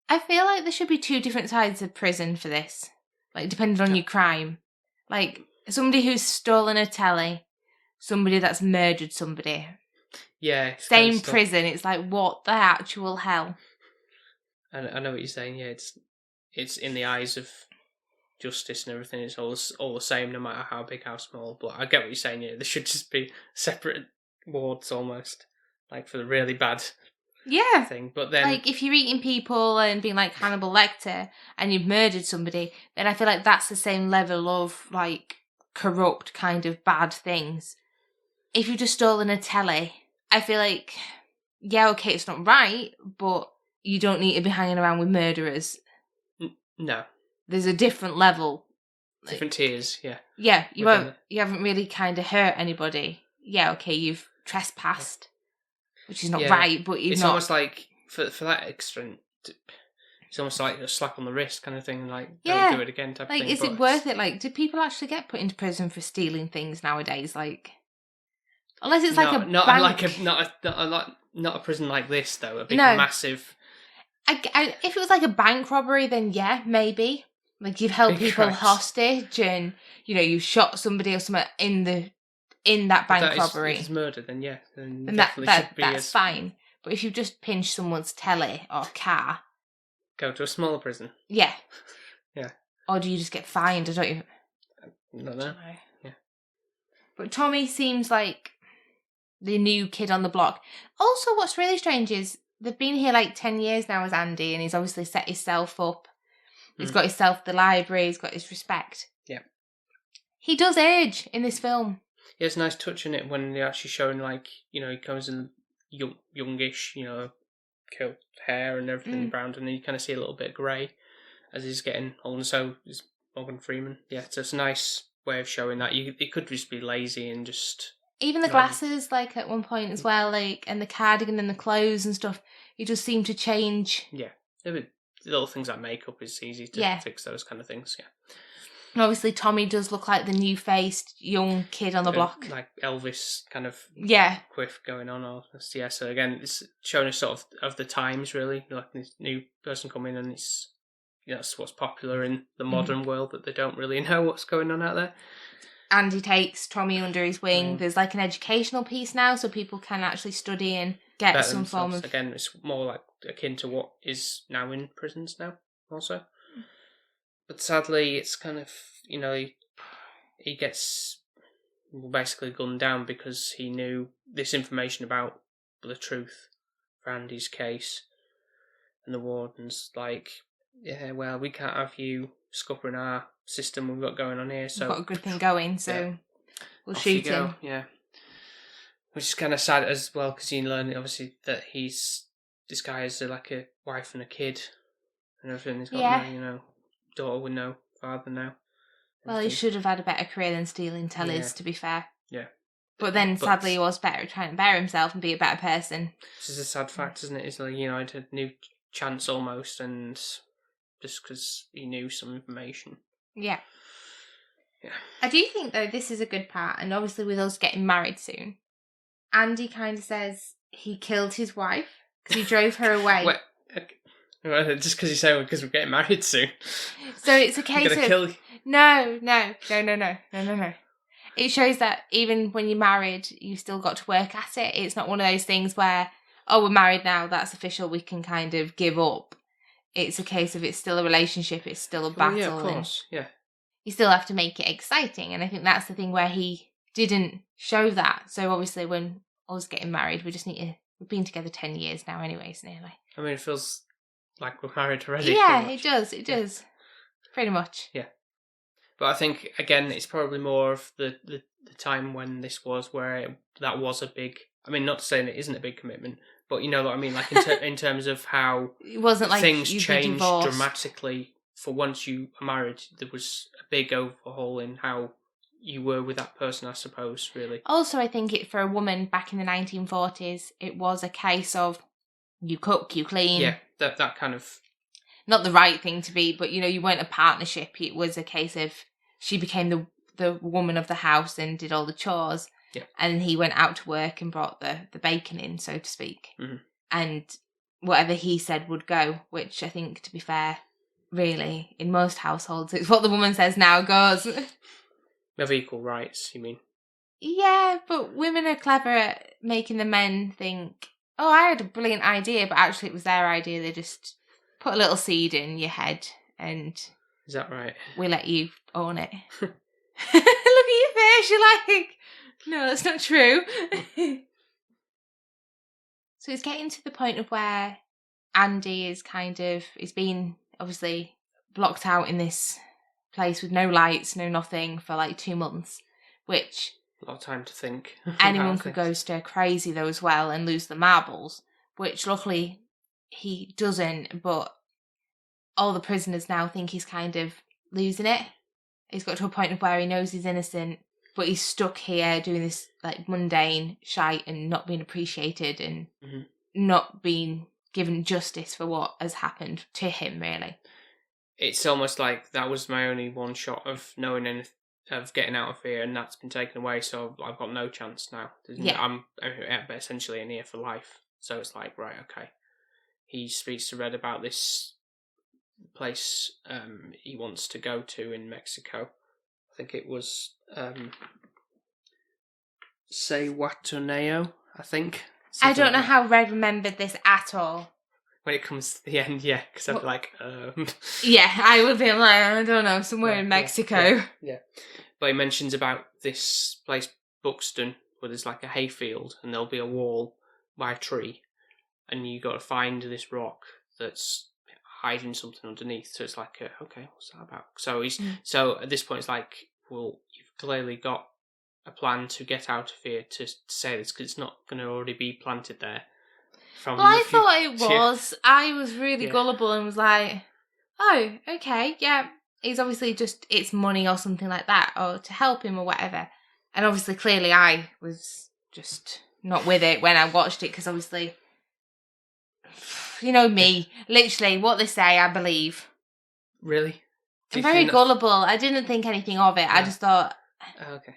I feel like there should be two different sides of prison for this, like depending on your crime. Like somebody who's stolen a telly, somebody that's murdered somebody. Yeah. Same prison. It's like, what the actual hell? I know what you're saying. Yeah, it's in the eyes of justice and everything. It's all the same, no matter how big, how small. But I get what you're saying. Yeah, there should just be separate wards almost, like for the really bad thing. But then, like if you're eating people and being like Hannibal Lecter and you've murdered somebody, then I feel like that's the same level of like corrupt kind of bad things. If you've just stolen a telly, I feel like, yeah, okay, it's not right, but you don't need to be hanging around with murderers. No. There's a different level. Different tiers, yeah. Yeah, you haven't really kind of hurt anybody. Yeah, okay, you've trespassed, which is not right, but it's almost like, for that extent, it's almost like a slap on the wrist kind of thing, like, don't do it again type of thing. Like, is it worth it? Like, do people actually get put into prison for stealing things nowadays? Like, unless it's like not a prison like this though, a big massive. If it was like a bank robbery, then yeah, maybe. Like you've held people hostage, and you've shot somebody or something in that bank robbery. If it's murder, then yeah, then that's fine. But if you've just pinched someone's telly or car, go to a smaller prison. Yeah. Yeah. Or do you just get fined? I don't know. Yeah. But Tommy seems like the new kid on the block. Also, what's really strange is they've been here like 10 years now as Andy, and he's obviously set himself up. He's got himself the library, he's got his respect. Yeah. He does age in this film. Yeah, it's a nice touch in it when they're actually showing, like, he comes in youngish, curled hair and everything brown, and you kind of see a little bit of grey as he's getting older. So is Morgan Freeman. Yeah, so it's a nice way of showing that. It could just be lazy and just... Even the glasses, like, at one point as well, like, and the cardigan and the clothes and stuff, he does seem to change. Yeah. Little things like makeup is easy to fix those kind of things, yeah. And obviously Tommy does look like the new-faced young kid on the block. Like Elvis kind of quiff going on. So again, it's showing us sort of the times, really. Like this new person coming in, and it's that's what's popular in the modern world, that they don't really know what's going on out there. Andy takes Tommy under his wing. There's like an educational piece now, so people can actually study and get some form of... Again, it's more like akin to what is now in prisons now, also. But sadly, it's kind of, he gets basically gunned down because he knew this information about the truth for Andy's case. And the warden's like, yeah, well, we can't have you scuppering our system we've got going on here. So we've got a good thing going, so we'll shoot him. Yeah. Which is kind of sad as well, because you learn, obviously, that this guy has like a wife and a kid and everything. He's got no, daughter with no father now. Well, he should have had a better career than stealing tellies, to be fair. Yeah. But sadly, he was better trying to better himself and be a better person. This is a sad fact, isn't it? It's like, he had a new chance almost, and just because he knew some information. Yeah. Yeah. I do think, though, this is a good part, and obviously with us getting married soon, Andy kind of says he killed his wife because he drove her away. Wait, okay. Well, just because you say because we're getting married soon. So it's a case of... kill you. No. It shows that even when you're married, you've still got to work at it. It's not one of those things where, we're married now, that's official, we can kind of give up. It's a case of it's still a relationship, it's still a battle. Yeah, of course, yeah. You still have to make it exciting, and I think that's the thing where he didn't show that. So obviously when I was getting married, we've been together 10 years now anyways, nearly. I mean, it feels like we're married already. Yeah, it does. Pretty much. Yeah. But I think, again, it's probably more of the time when this was, where that was a big... I mean, not to say that it isn't a big commitment, but you know what I mean? Like, in terms of how It wasn't like things you'd be changed divorced. dramatically for once you are married. There was a big overhaul in how you were with that person, I suppose, really. Also, I think for a woman back in the 1940s, it was a case of you cook, you clean. Yeah, that kind of... Not the right thing to be, but, you weren't a partnership. It was a case of she became the woman of the house and did all the chores. Yeah. And he went out to work and brought the bacon in, so to speak. Mm-hmm. And whatever he said would go, which I think, to be fair, really, in most households, it's what the woman says now goes. We have equal rights, you mean? Yeah, but women are clever at making the men think, oh, I had a brilliant idea, but actually it was their idea. They just put a little seed in your head and... Is that right? We let you own it. Look at your face, you're like, no, that's not true. So it's getting to the point of where Andy is he's been obviously blocked out in this place with no lights, no nothing for like 2 months, which... A lot of time to think. Anyone could go stir crazy though as well and lose the marbles, which luckily he doesn't, but all the prisoners now think he's kind of losing it. He's got to a point of where he knows he's innocent, but he's stuck here doing this like mundane shite and not being appreciated and not being given justice for what has happened to him, really. It's almost like that was my only one shot of knowing anything, of getting out of here, and that's been taken away, so I've got no chance now. I'm essentially in here for life. So it's like, right, okay. He speaks to Red about this place he wants to go to in Mexico. I think it was Sayhuatoneo, I think. I don't know how Red remembered this at all. When it comes to the end, yeah, because I'd be like, Yeah, I would be like, I don't know, somewhere in Mexico. Yeah. But he mentions about this place, Buxton, where there's like a hayfield, and there'll be a wall by a tree, and you got to find this rock that's hiding something underneath. So it's like, okay, what's that about? So so at this point, it's like, well, you've clearly got a plan to get out of here to say this, because it's not going to already be planted there. Well, I thought it was. I was really gullible and was like, oh, okay, yeah. He's obviously just, it's money or something like that, or to help him or whatever. And obviously, clearly, I was just not with it when I watched it, because obviously, you know me, literally, what they say, I believe. Really? I'm very gullible. I didn't think anything of it. I just thought... Oh, okay.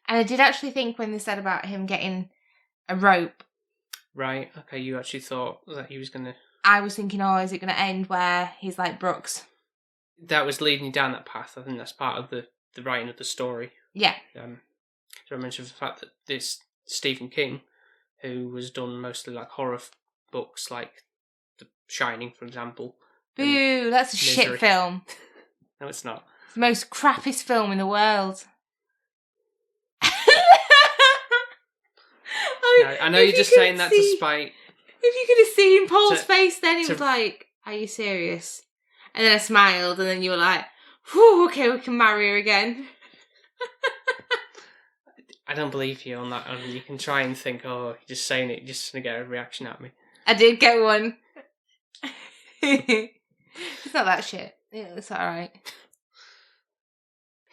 And I did actually think when they said about him getting a rope... Right, okay, you actually thought that he was going to... I was thinking, oh, is it going to end where he's like Brooks? That was leading you down that path. I think that's part of the writing of the story. Yeah. So I mentioned the fact that this Stephen King, who was done mostly like horror books, like The Shining, for example. Boo, that's a shit film. No, it's not. It's the most crappiest film in the world. I know you're just saying that to spite. If you could have seen Paul's face then, he was like, are you serious? And then I smiled, and then you were like, whew, okay, we can marry her again. I don't believe you on that. I mean, you can try and think, oh, you're just saying it just to get a reaction out of me. I did get one. It's not that shit. Yeah, it's alright.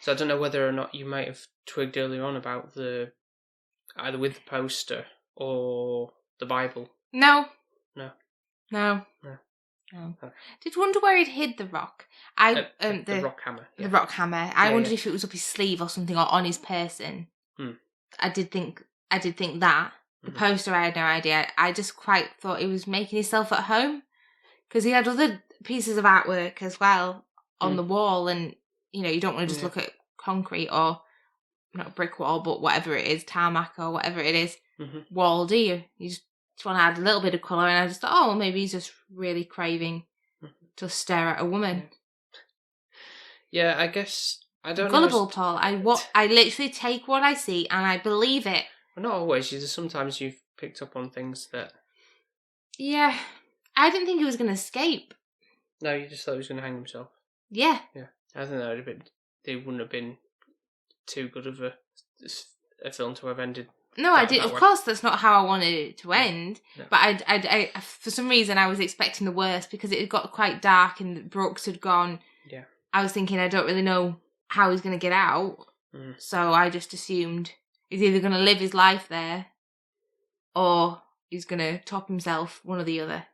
So I don't know whether or not you might have twigged earlier on about either with the poster or the Bible. No. No. No. No. No. Oh. Did wonder where he'd hid the rock. The rock hammer. Yeah. The rock hammer. I wondered if it was up his sleeve or something, or on his person. I did think that. The poster, I had no idea. I just quite thought he was making himself at home, because he had other pieces of artwork as well on the wall, and you don't want to just look at concrete or not a brick wall, but whatever it is, tarmac or whatever it is, wall, do you? You just want to add a little bit of colour, and I just thought, oh, well, maybe he's just really craving to stare at a woman. Yeah, I guess, I don't know. Gullible, Paul. I literally take what I see and I believe it. Well, not always. Sometimes you've picked up on things that... Yeah. I didn't think he was going to escape. No, you just thought he was going to hang himself. Yeah. Yeah. I think that would have been it wouldn't have been too good of a film to have ended. No, I did. Of course, that's not how I wanted it to end. No. But I, for some reason, I was expecting the worst because it had got quite dark and Brooks had gone. Yeah. I was thinking, I don't really know how he's going to get out. So I just assumed he's either going to live his life there or he's going to top himself, one or the other.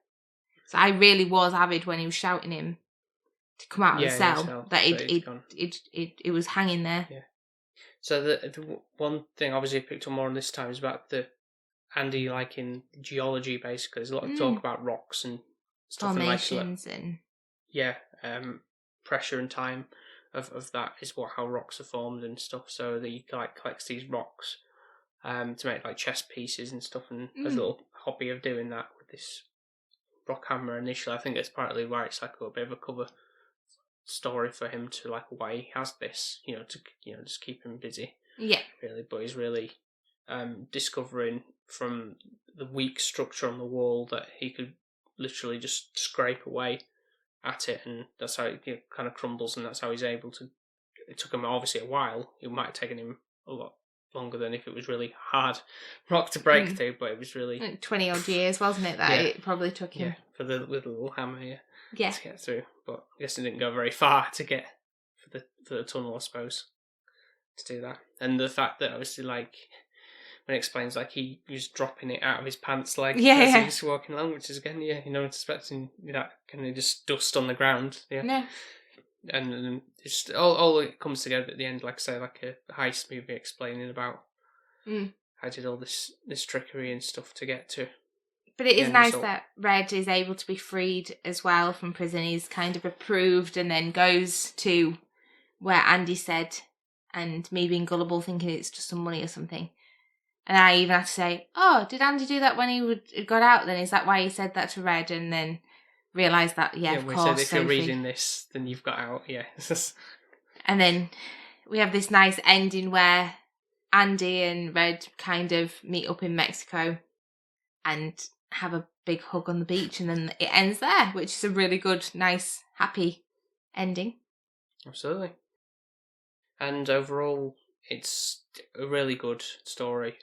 So I really was avid when he was shouting him to come out of the cell that it was hanging there. Yeah. So the one thing obviously I picked up more on this time is about the Andy liking geology. Basically, there's a lot of talk about rocks and stuff, formations and pressure and time of that is how rocks are formed and stuff. So that he collects these rocks to make like chess pieces and stuff, and has a little hobby of doing that with this rock hammer initially. I think that's partly why it's like a bit of a cover story for him to like why he has this, to just keep him busy. Yeah. Really, but he's really discovering from the weak structure on the wall that he could literally just scrape away at it, and that's how it kind of crumbles, and that's how he's able to. It took him obviously a while. It might have taken him a lot longer than if it was really hard rock to break through, but it was really 20 odd years, wasn't it? That it probably took him. Yeah, with the little hammer, to get through. But I guess it didn't go very far to get for the tunnel, I suppose, to do that. And the fact that obviously, like, when it explains, like, he was dropping it out of his pants leg as he was walking along, which is again, expecting that kind of just dust on the ground. Yeah. No. And just all it comes together at the end, like I say, like a heist movie explaining about how did all this trickery and stuff to get to. But it is nice that Red is able to be freed as well from prison. He's kind of approved and then goes to where Andy said, and me being gullible thinking it's just some money or something. And I even had to say, oh, did Andy do that when he got out then? Is that why he said that to Red? And then realised that, of course, said if Sophie. You're reading this, then you've got out, And then we have this nice ending where Andy and Red kind of meet up in Mexico and have a big hug on the beach, and then it ends there, which is a really good, nice, happy ending. Absolutely. And overall, it's a really good story.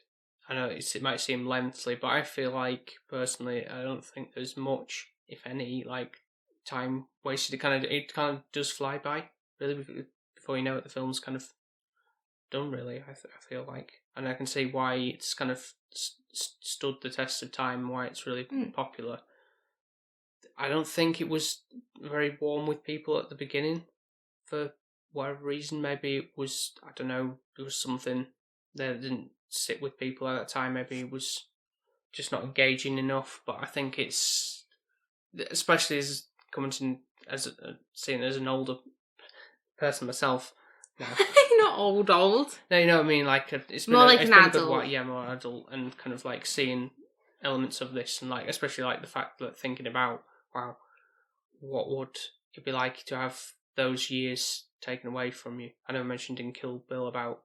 I know it might seem lengthy, but I feel like, personally, I don't think there's much, if any, like, time wasted. It kind of does fly by, really, before you know it, the film's kind of done, really, I feel like. And I can see why it's kind of stood the test of time, why it's really popular. I don't think it was very warm with people at the beginning, for whatever reason. Maybe it was, I don't know, it was something that didn't sit with people at that time. Maybe it was just not engaging enough. But I think it's, especially as commenting as seeing as an older person myself. No. Not old. No, you know what I mean. Like it's been more like it's an been adult. A good while, more adult, and kind of like seeing elements of this, and like especially like the fact that thinking about what would it be like to have those years taken away from you. I know I mentioned in Kill Bill about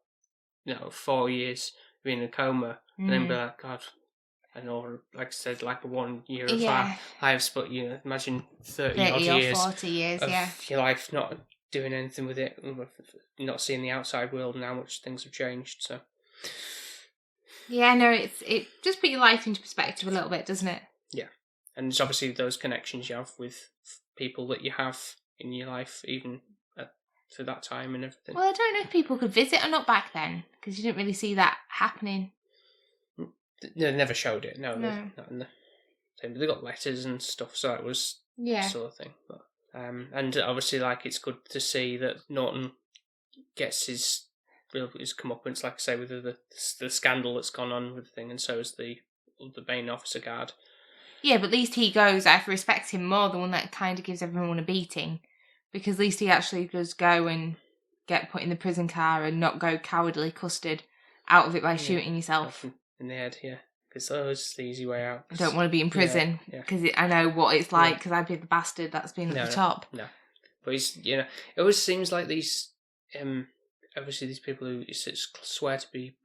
4 years being in a coma, and then be like, God, I know, like I said, like a 1 year of lives, but imagine 30 odd years, 40 years, of your life not doing anything with it, not seeing the outside world and how much things have changed. So it just put your life into perspective a little bit, doesn't it? Yeah, and it's obviously those connections you have with people that you have in your life, even for that time and everything. Well, I don't know if people could visit or not back then, because you didn't really see that happening. They never showed it. No. Not in the same. But they got letters and stuff, so it was sort of thing. But and obviously, like, it's good to see that Norton gets his comeuppance, like I say, with the scandal that's gone on with the thing, and so is the main officer guard. Yeah, but at least he goes. I respect him more, the one that kind of gives everyone a beating, because at least he actually does go and get put in the prison car and not go cowardly custard out of it by shooting yourself in the head. Yeah, because it's the easy way out. I don't want to be in prison because I know what it's like, because I'd be the bastard that's been at the top. No, but he's it always seems like these obviously these people who swear to be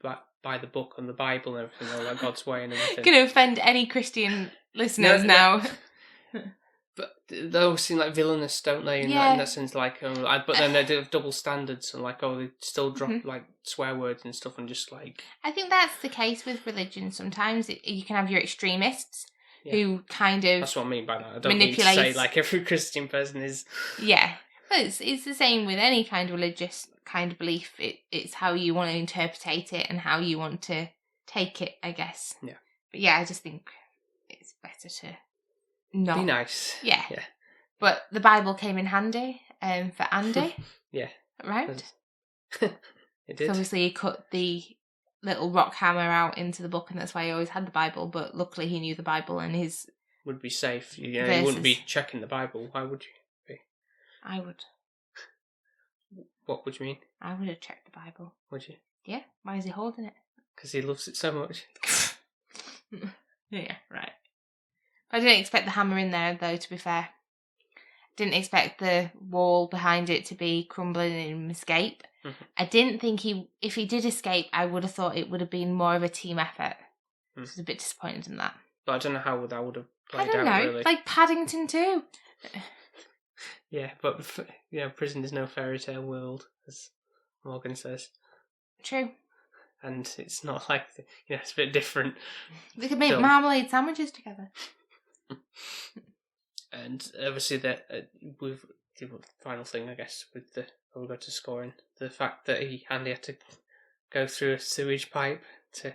by the book and the Bible and everything, or like God's way and everything. Going to offend any Christian listeners now. But they always seem like villainous, don't they? In that sense, like, but then they do have double standards, and like, they still drop like swear words and stuff, and just like. I think that's the case with religion. Sometimes you can have your extremists who kind of. That's what I mean by that. I don't mean to say like every Christian person is. Yeah, but it's the same with any kind of religious kind of belief. It's how you want to interpretate it and how you want to take it, I guess. Yeah. But yeah, I just think it's better to. Not. Be nice. Yeah. But the Bible came in handy for Andy. Yeah. Right? It did. So obviously he cut the little rock hammer out into the book, and that's why he always had the Bible, but luckily he knew the Bible and his... Would be safe. You wouldn't be checking the Bible. Why would you be? I would. What would you mean? I would have checked the Bible. Would you? Yeah. Why is he holding it? Because he loves it so much. Yeah, right. I didn't expect the hammer in there, though, to be fair. Didn't expect the wall behind it to be crumbling and him escape. Mm-hmm. I didn't think if he did escape, I would have thought it would have been more of a team effort. I was a bit disappointed in that. But I don't know how that would have played out, I don't know, really. like Paddington too. Yeah, but prison is no fairy tale world, as Morgan says. True. And it's not like, it's a bit different. They could make marmalade sandwiches together. And obviously, with the final thing, I guess, with we'll go to scoring, the fact that Andy had to go through a sewage pipe to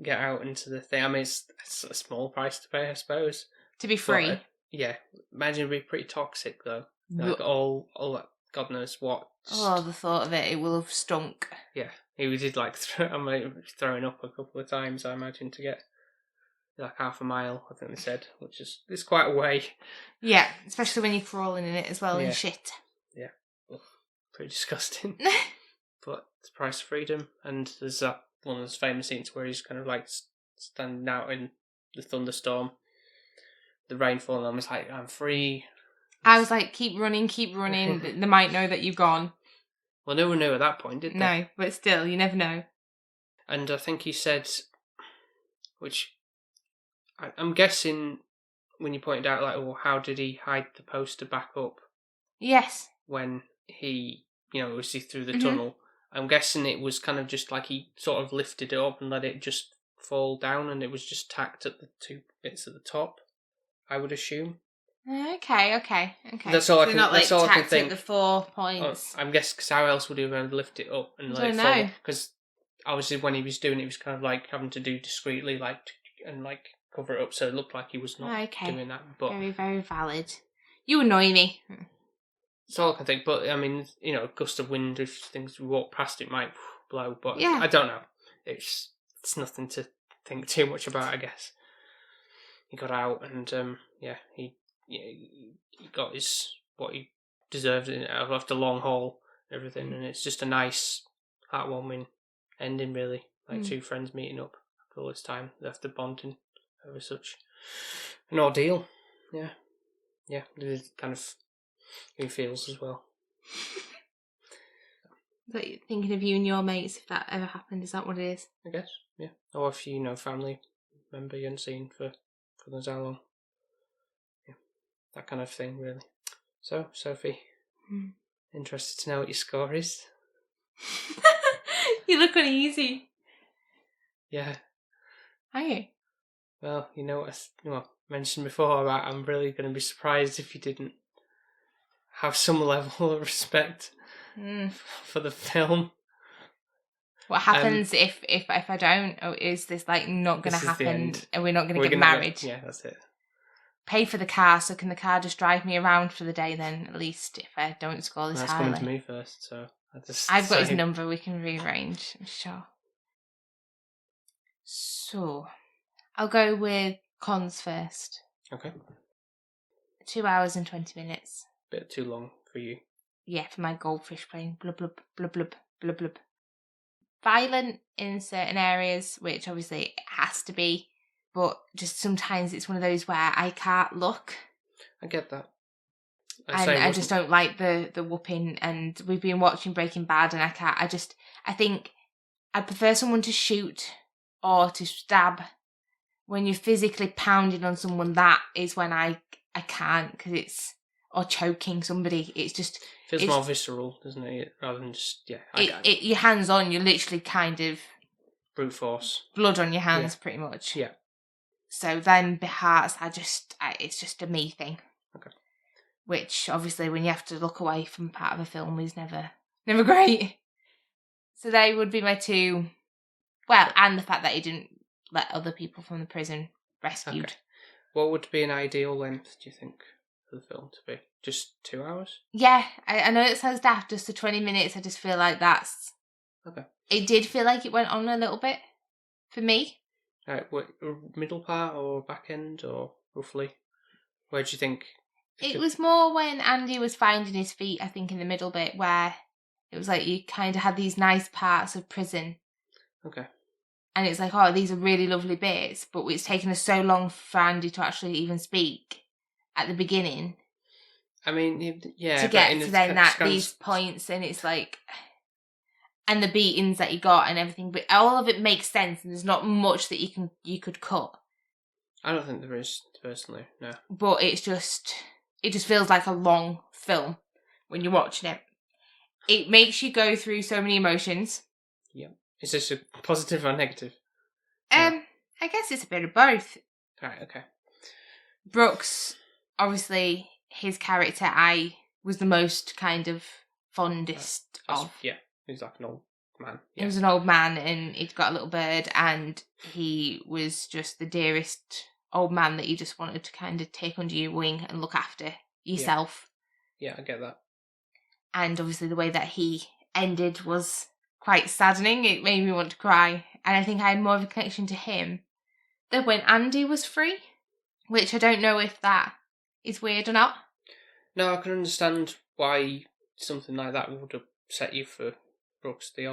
get out into the thing. I mean, it's a small price to pay, I suppose. To be free. But, imagine it'd be pretty toxic, though. Like, all that, God knows what. Oh, the thought of it will have stunk. Yeah, he did, like, throwing up a couple of times, I imagine, to get like half a mile, I think they said, which is quite a way. Yeah, especially when you're crawling in it as well and shit. Yeah, pretty disgusting. But it's the price of freedom, and there's that one of those famous scenes where he's kind of like standing out in the thunderstorm, the rainfall, and I'm just like, I'm free. I was like, keep running. They might know that you've gone. Well, no one knew at that point, did they? No, but still, you never know. And I think he said, which I'm guessing when you pointed out, like, well, how did he hide the poster back up? Yes. When he, was he through the tunnel? I'm guessing it was kind of just like he sort of lifted it up and let it just fall down, and it was just tacked at the two bits at the top, I would assume. Okay. That's all I can. Not that's like all I can tacked think. at the 4 points. I'm guessing because how else would he have lifted it up and let it fall? Because obviously when he was doing it, he was kind of like having to do discreetly, and cover it up, so it looked like he was not doing that. But very, very valid. You annoy me. That's all I can think. But I mean, a gust of wind, if things walk past it, might blow. But I don't know. It's nothing to think too much about, I guess. He got out, and he got what he deserved after a long haul, everything, and it's just a nice, heartwarming ending, really. Like two friends meeting up after all this time, after bonding over such an ordeal. Yeah, it kind of who feels as well. But thinking of you and your mates, if that ever happened, is that what it is? I guess, yeah. Or if family member you hadn't seen for knows how long. Yeah, that kind of thing, really. So, Sophie, interested to know what your score is? You look uneasy. Yeah. Are you? Well, what I mentioned before about I'm really going to be surprised if you didn't have some level of respect for the film. What happens if I don't? Or is this not going to happen? And we're not going to get married? Yeah, that's it. Pay for the car, so can the car just drive me around for the day then? At least if I don't score this highly. That's coming to me first, so I've got his number. We can rearrange. I'm sure. So, I'll go with cons first. Okay. 2 hours and 20 minutes. Bit too long for you. Yeah, for my goldfish playing blub blub blub blub blub blub. Violent in certain areas, which obviously it has to be, but just sometimes it's one of those where I can't look. I get that. I just don't like the whooping, and we've been watching Breaking Bad and I think I'd prefer someone to shoot or to stab. When you're physically pounding on someone, that is when I I can't because it's or choking somebody. It's just Feels more visceral, doesn't it? Rather than just your hands on. You're literally kind of brute force, blood on your hands, pretty much. Yeah. So then hearts, it's just a me thing. Okay. Which obviously, when you have to look away from part of a film, is never great. So they would be my two. Well, and the fact that he didn't let other people from the prison rescued. Okay. What would be an ideal length, do you think, for the film to be? Just 2 hours? Yeah, I know it sounds daft, just the 20 minutes. I just feel like that's... Okay. It did feel like it went on a little bit for me. Right, what, middle part or back end, or roughly? Where do you think? It was more when Andy was finding his feet, I think, in the middle bit, where it was like you kind of had these nice parts of prison. Okay. And it's like, oh, these are really lovely bits, but it's taken us so long for Andy to actually even speak at the beginning. I mean, yeah, to get to then these points, and it's like, and the beatings that he got and everything, but all of it makes sense, and there's not much that you could cut. I don't think there is, personally, no. But it just feels like a long film when you're watching it. It makes you go through so many emotions. Yeah. Is this a positive or negative? I guess it's a bit of both. Right, okay. Brooks, obviously, his character, I was the most kind of fondest of. Yeah, he's like an old man. Yeah. He was an old man, and he'd got a little bird, and he was just the dearest old man that you just wanted to kind of take under your wing and look after yourself. Yeah, I get that. And obviously the way that he ended was quite saddening. It made me want to cry. And I think I had more of a connection to him than when Andy was free, which I don't know if that is weird or not. No, I can understand why something like that would upset you for Brooks, the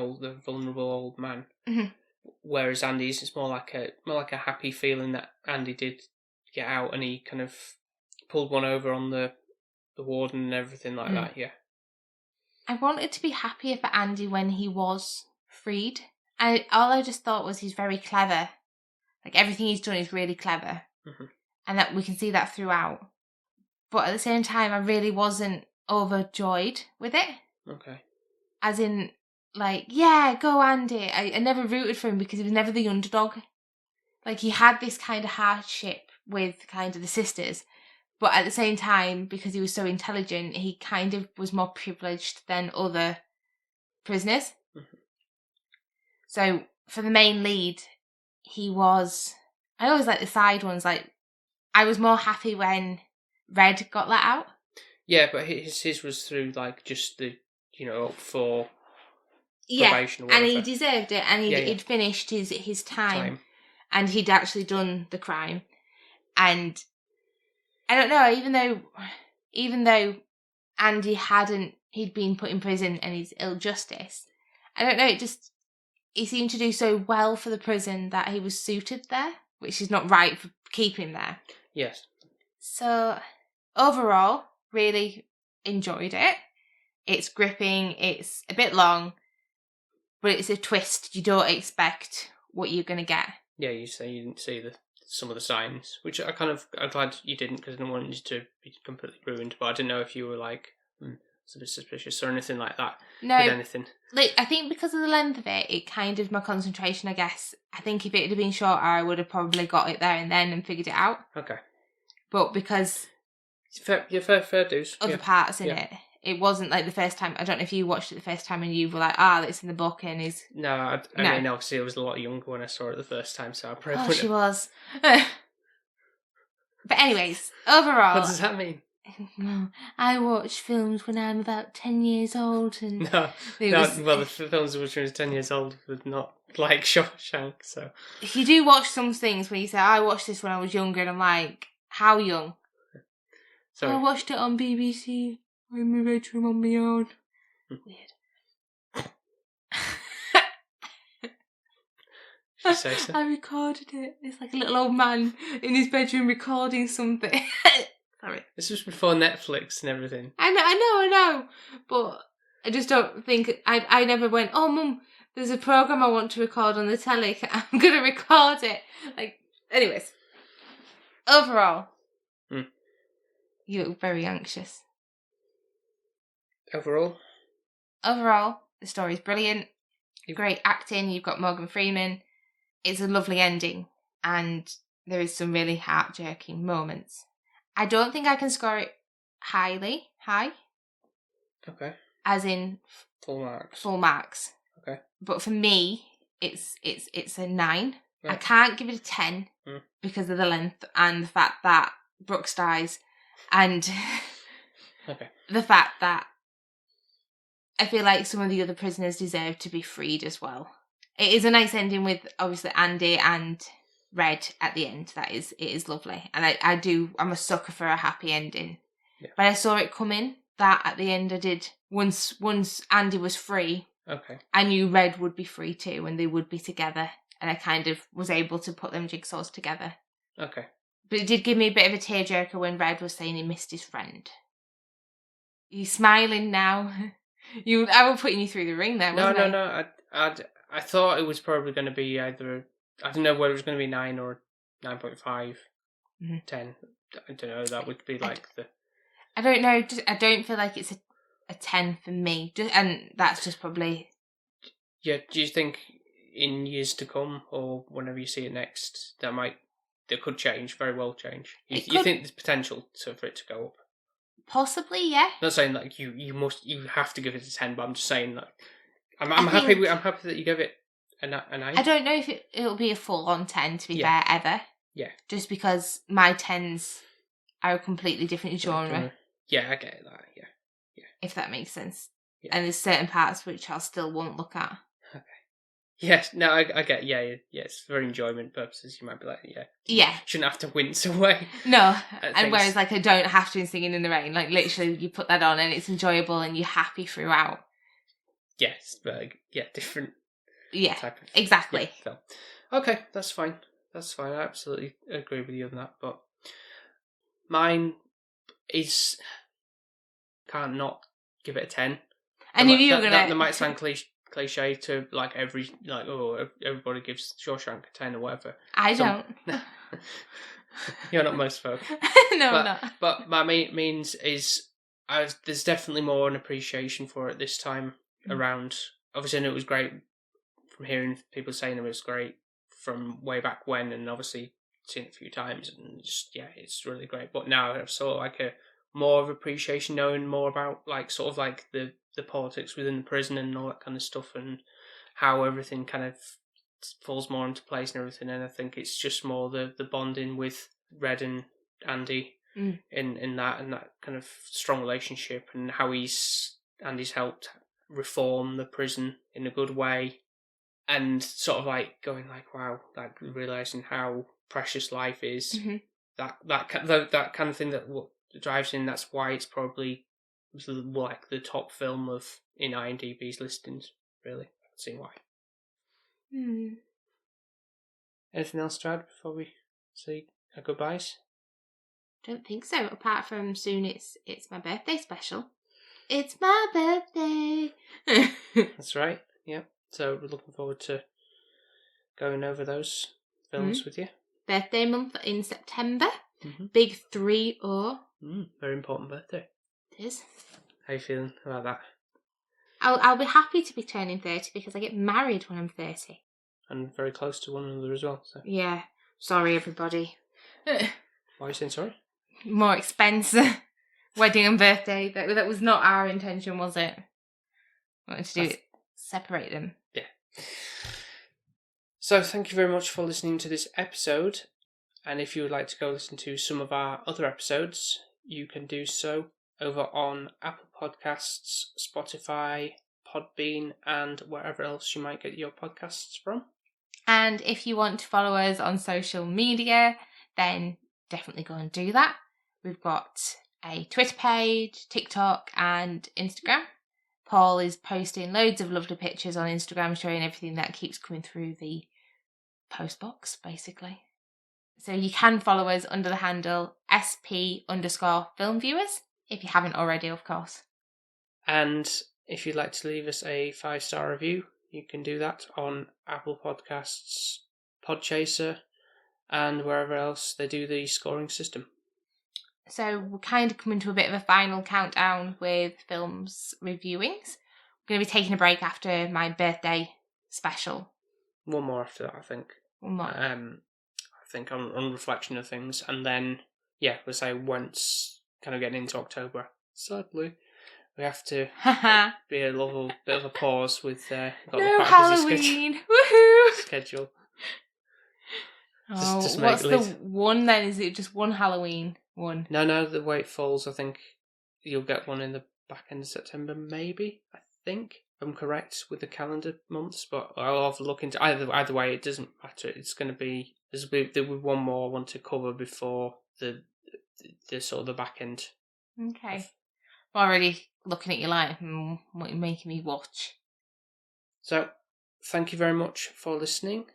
vulnerable old man. Mm-hmm. Whereas Andy's, it's more like a happy feeling that Andy did get out, and he kind of pulled one over on the warden and everything like that. Yeah. I wanted to be happier for Andy when he was freed. All I just thought was he's very clever. Like, everything he's done is really clever. Mm-hmm. And that we can see that throughout. But at the same time, I really wasn't overjoyed with it. Okay. As in, like, yeah, go Andy. I never rooted for him because he was never the underdog. Like, he had this kind of hardship with kind of the sisters. But at the same time, because he was so intelligent, he kind of was more privileged than other prisoners. Mm-hmm. So for the main lead, he was... I always like the side ones. Like, I was more happy when Red got let out. Yeah, but his was through, like, just the, for probation or whatever. And he deserved it, and he'd finished his time, and he'd actually done the crime. And I don't know, even though Andy he'd been put in prison and he's ill justice, I don't know, he seemed to do so well for the prison that he was suited there, which is not right for keeping him there. Yes. So, overall, really enjoyed it. It's gripping, it's a bit long, but it's a twist. You don't expect what you're going to get. Yeah, you say you didn't see some of the signs, which I'm glad you didn't, because I didn't want you to be completely ruined, but I didn't know if you were like, it's a bit suspicious or anything like that. No, with anything. Like, I think because of the length of it kind of, my concentration, I guess, I think if it had been shorter, I would have probably got it there and then and figured it out. Okay. But because... Fair dues. Other parts in it. It wasn't like the first time. I don't know if you watched it the first time and you were like, it's in the book and is... No, I mean, obviously I was a lot younger when I saw it the first time, so I probably wouldn't... she was. But anyways, overall... What does that mean? I watch films when I'm about 10 years old. And well, the films which I was 10 years old were not like Shawshank, so... You do watch some things where you say, I watched this when I was younger, and I'm like, how young? Sorry. I watched it on BBC in my bedroom on my own. Weird. Should you say so? I recorded it. It's like a little old man in his bedroom recording something. Sorry. This was before Netflix and everything. I know. But I just don't think... I never went, Mum, there's a programme I want to record on the telly. I'm going to record it. Like, anyways. Overall, You look very anxious. Overall, The story's brilliant. Great acting. You've got Morgan Freeman. It's a lovely ending. And there is some really heart-jerking moments. I don't think I can score it high. okay. As in Full marks. Full marks. Okay. But for me, it's a 9. Right. I can't give it a 10 because of the length and the fact that Brooks dies, and okay. the fact that I feel like some of the other prisoners deserve to be freed as well. It is a nice ending with obviously Andy and Red at the end. It is lovely, and I'm a sucker for a happy ending. Yeah. But I saw it coming that at the end I did once Andy was free. Okay. I knew Red would be free too, and they would be together, and I kind of was able to put them jigsaws together. Okay. But it did give me a bit of a tearjerker when Red was saying he missed his friend. You're smiling now. I was putting you through the ring there, wasn't I? No. I thought it was probably going to be either, I don't know whether it was going to be 9 or 9.5, 10. I don't know. That would be like I don't know. I don't feel like it's a 10 for me. And that's just probably... Yeah, do you think in years to come, or whenever you see it next, that could change, very well change? You think there's potential for it to go up? Possibly, yeah. Not saying like you have to give it a 10, but I'm just saying like I'm happy that you give it a 9. I don't know if it'll be a full-on 10, to be fair, ever. Yeah. Just because my 10s are a completely different genre. Yeah, I get that. Yeah. If that makes sense. Yeah. And there's certain parts which I still won't look at. Okay. Yes, no, I get. Yeah. It's for enjoyment purposes. You might be like, you shouldn't have to wince away. No, and whereas like I don't have to in Singing in the Rain. Like literally, you put that on and it's enjoyable and you're happy throughout. Yes, but different. Yeah, type of exactly. Film. Okay, that's fine. I absolutely agree with you on that. But mine is can't not give it a 10. I knew you were gonna. That might sound cliche to like everybody gives Shawshank a 10 or whatever. I don't. You're not most folk. No, I'm not. But my means is there's definitely more an appreciation for it this time around. Obviously, I know it was great from hearing people saying it was great from way back when, and obviously seen it a few times, and just it's really great. But now I've sort of like a more of appreciation, knowing more about like sort of like the politics within the prison and all that kind of stuff, and how everything kind of falls more into place and everything. And I think it's just more the bonding with Red and Andy in that, and that kind of strong relationship, and how Andy's helped reform the prison in a good way, and sort of like going like, wow, like realizing how precious life is. That kind of thing that drives in. That's why it's probably like the top film in IMDb's listings. Really, I can see why. Anything else to add before we say our goodbyes? Don't think so. Apart from soon, it's my birthday special. It's my birthday. That's right. Yeah. So we're looking forward to going over those films with you. Birthday month in September. Big 3-0. Very important birthday. It is. How are you feeling about that? I'll be happy to be turning 30 because I get married when I'm 30. And very close to one another as well. So. Yeah. Sorry, everybody. Why are you saying sorry? More expensive. Wedding and birthday. That was not our intention, was it? I wanted to do it. Separate them. Yeah. So thank you very much for listening to this episode. And if you would like to go listen to some of our other episodes, you can do so over on Apple Podcasts, Spotify, Podbean, and wherever else you might get your podcasts from. And if you want to follow us on social media, then definitely go and do that. We've got a Twitter page, TikTok, and Instagram. Paul is posting loads of lovely pictures on Instagram showing everything that keeps coming through the post box, basically. So you can follow us under the handle SP_filmviewers, if you haven't already, of course. And if you'd like to leave us a 5-star review, you can do that on Apple Podcasts, Podchaser, and wherever else they do the scoring system. So we're kind of coming to a bit of a final countdown with films reviewings. I'm going to be taking a break after my birthday special. One more after that, I think. One more. I think on reflection of things, and then we'll say once kind of getting into October. Sadly, we have to be a little bit of a pause with got no the Halloween. Woohoo! schedule. Oh, just what's the one then? Is it just one Halloween one? No. The way it falls, I think you'll get one in the back end of September, maybe. I think. If I'm correct with the calendar months, but I'll have to look into either way. It doesn't matter. It's going to be there'll be one more I want to cover before the sort of the back end. Okay, I'm already looking at you like what you're making me watch. So, thank you very much for listening,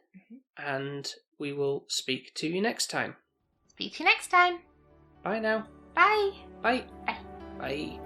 and we will speak to you next time. Speak to you next time. Bye now. Bye. Bye. Bye. Bye.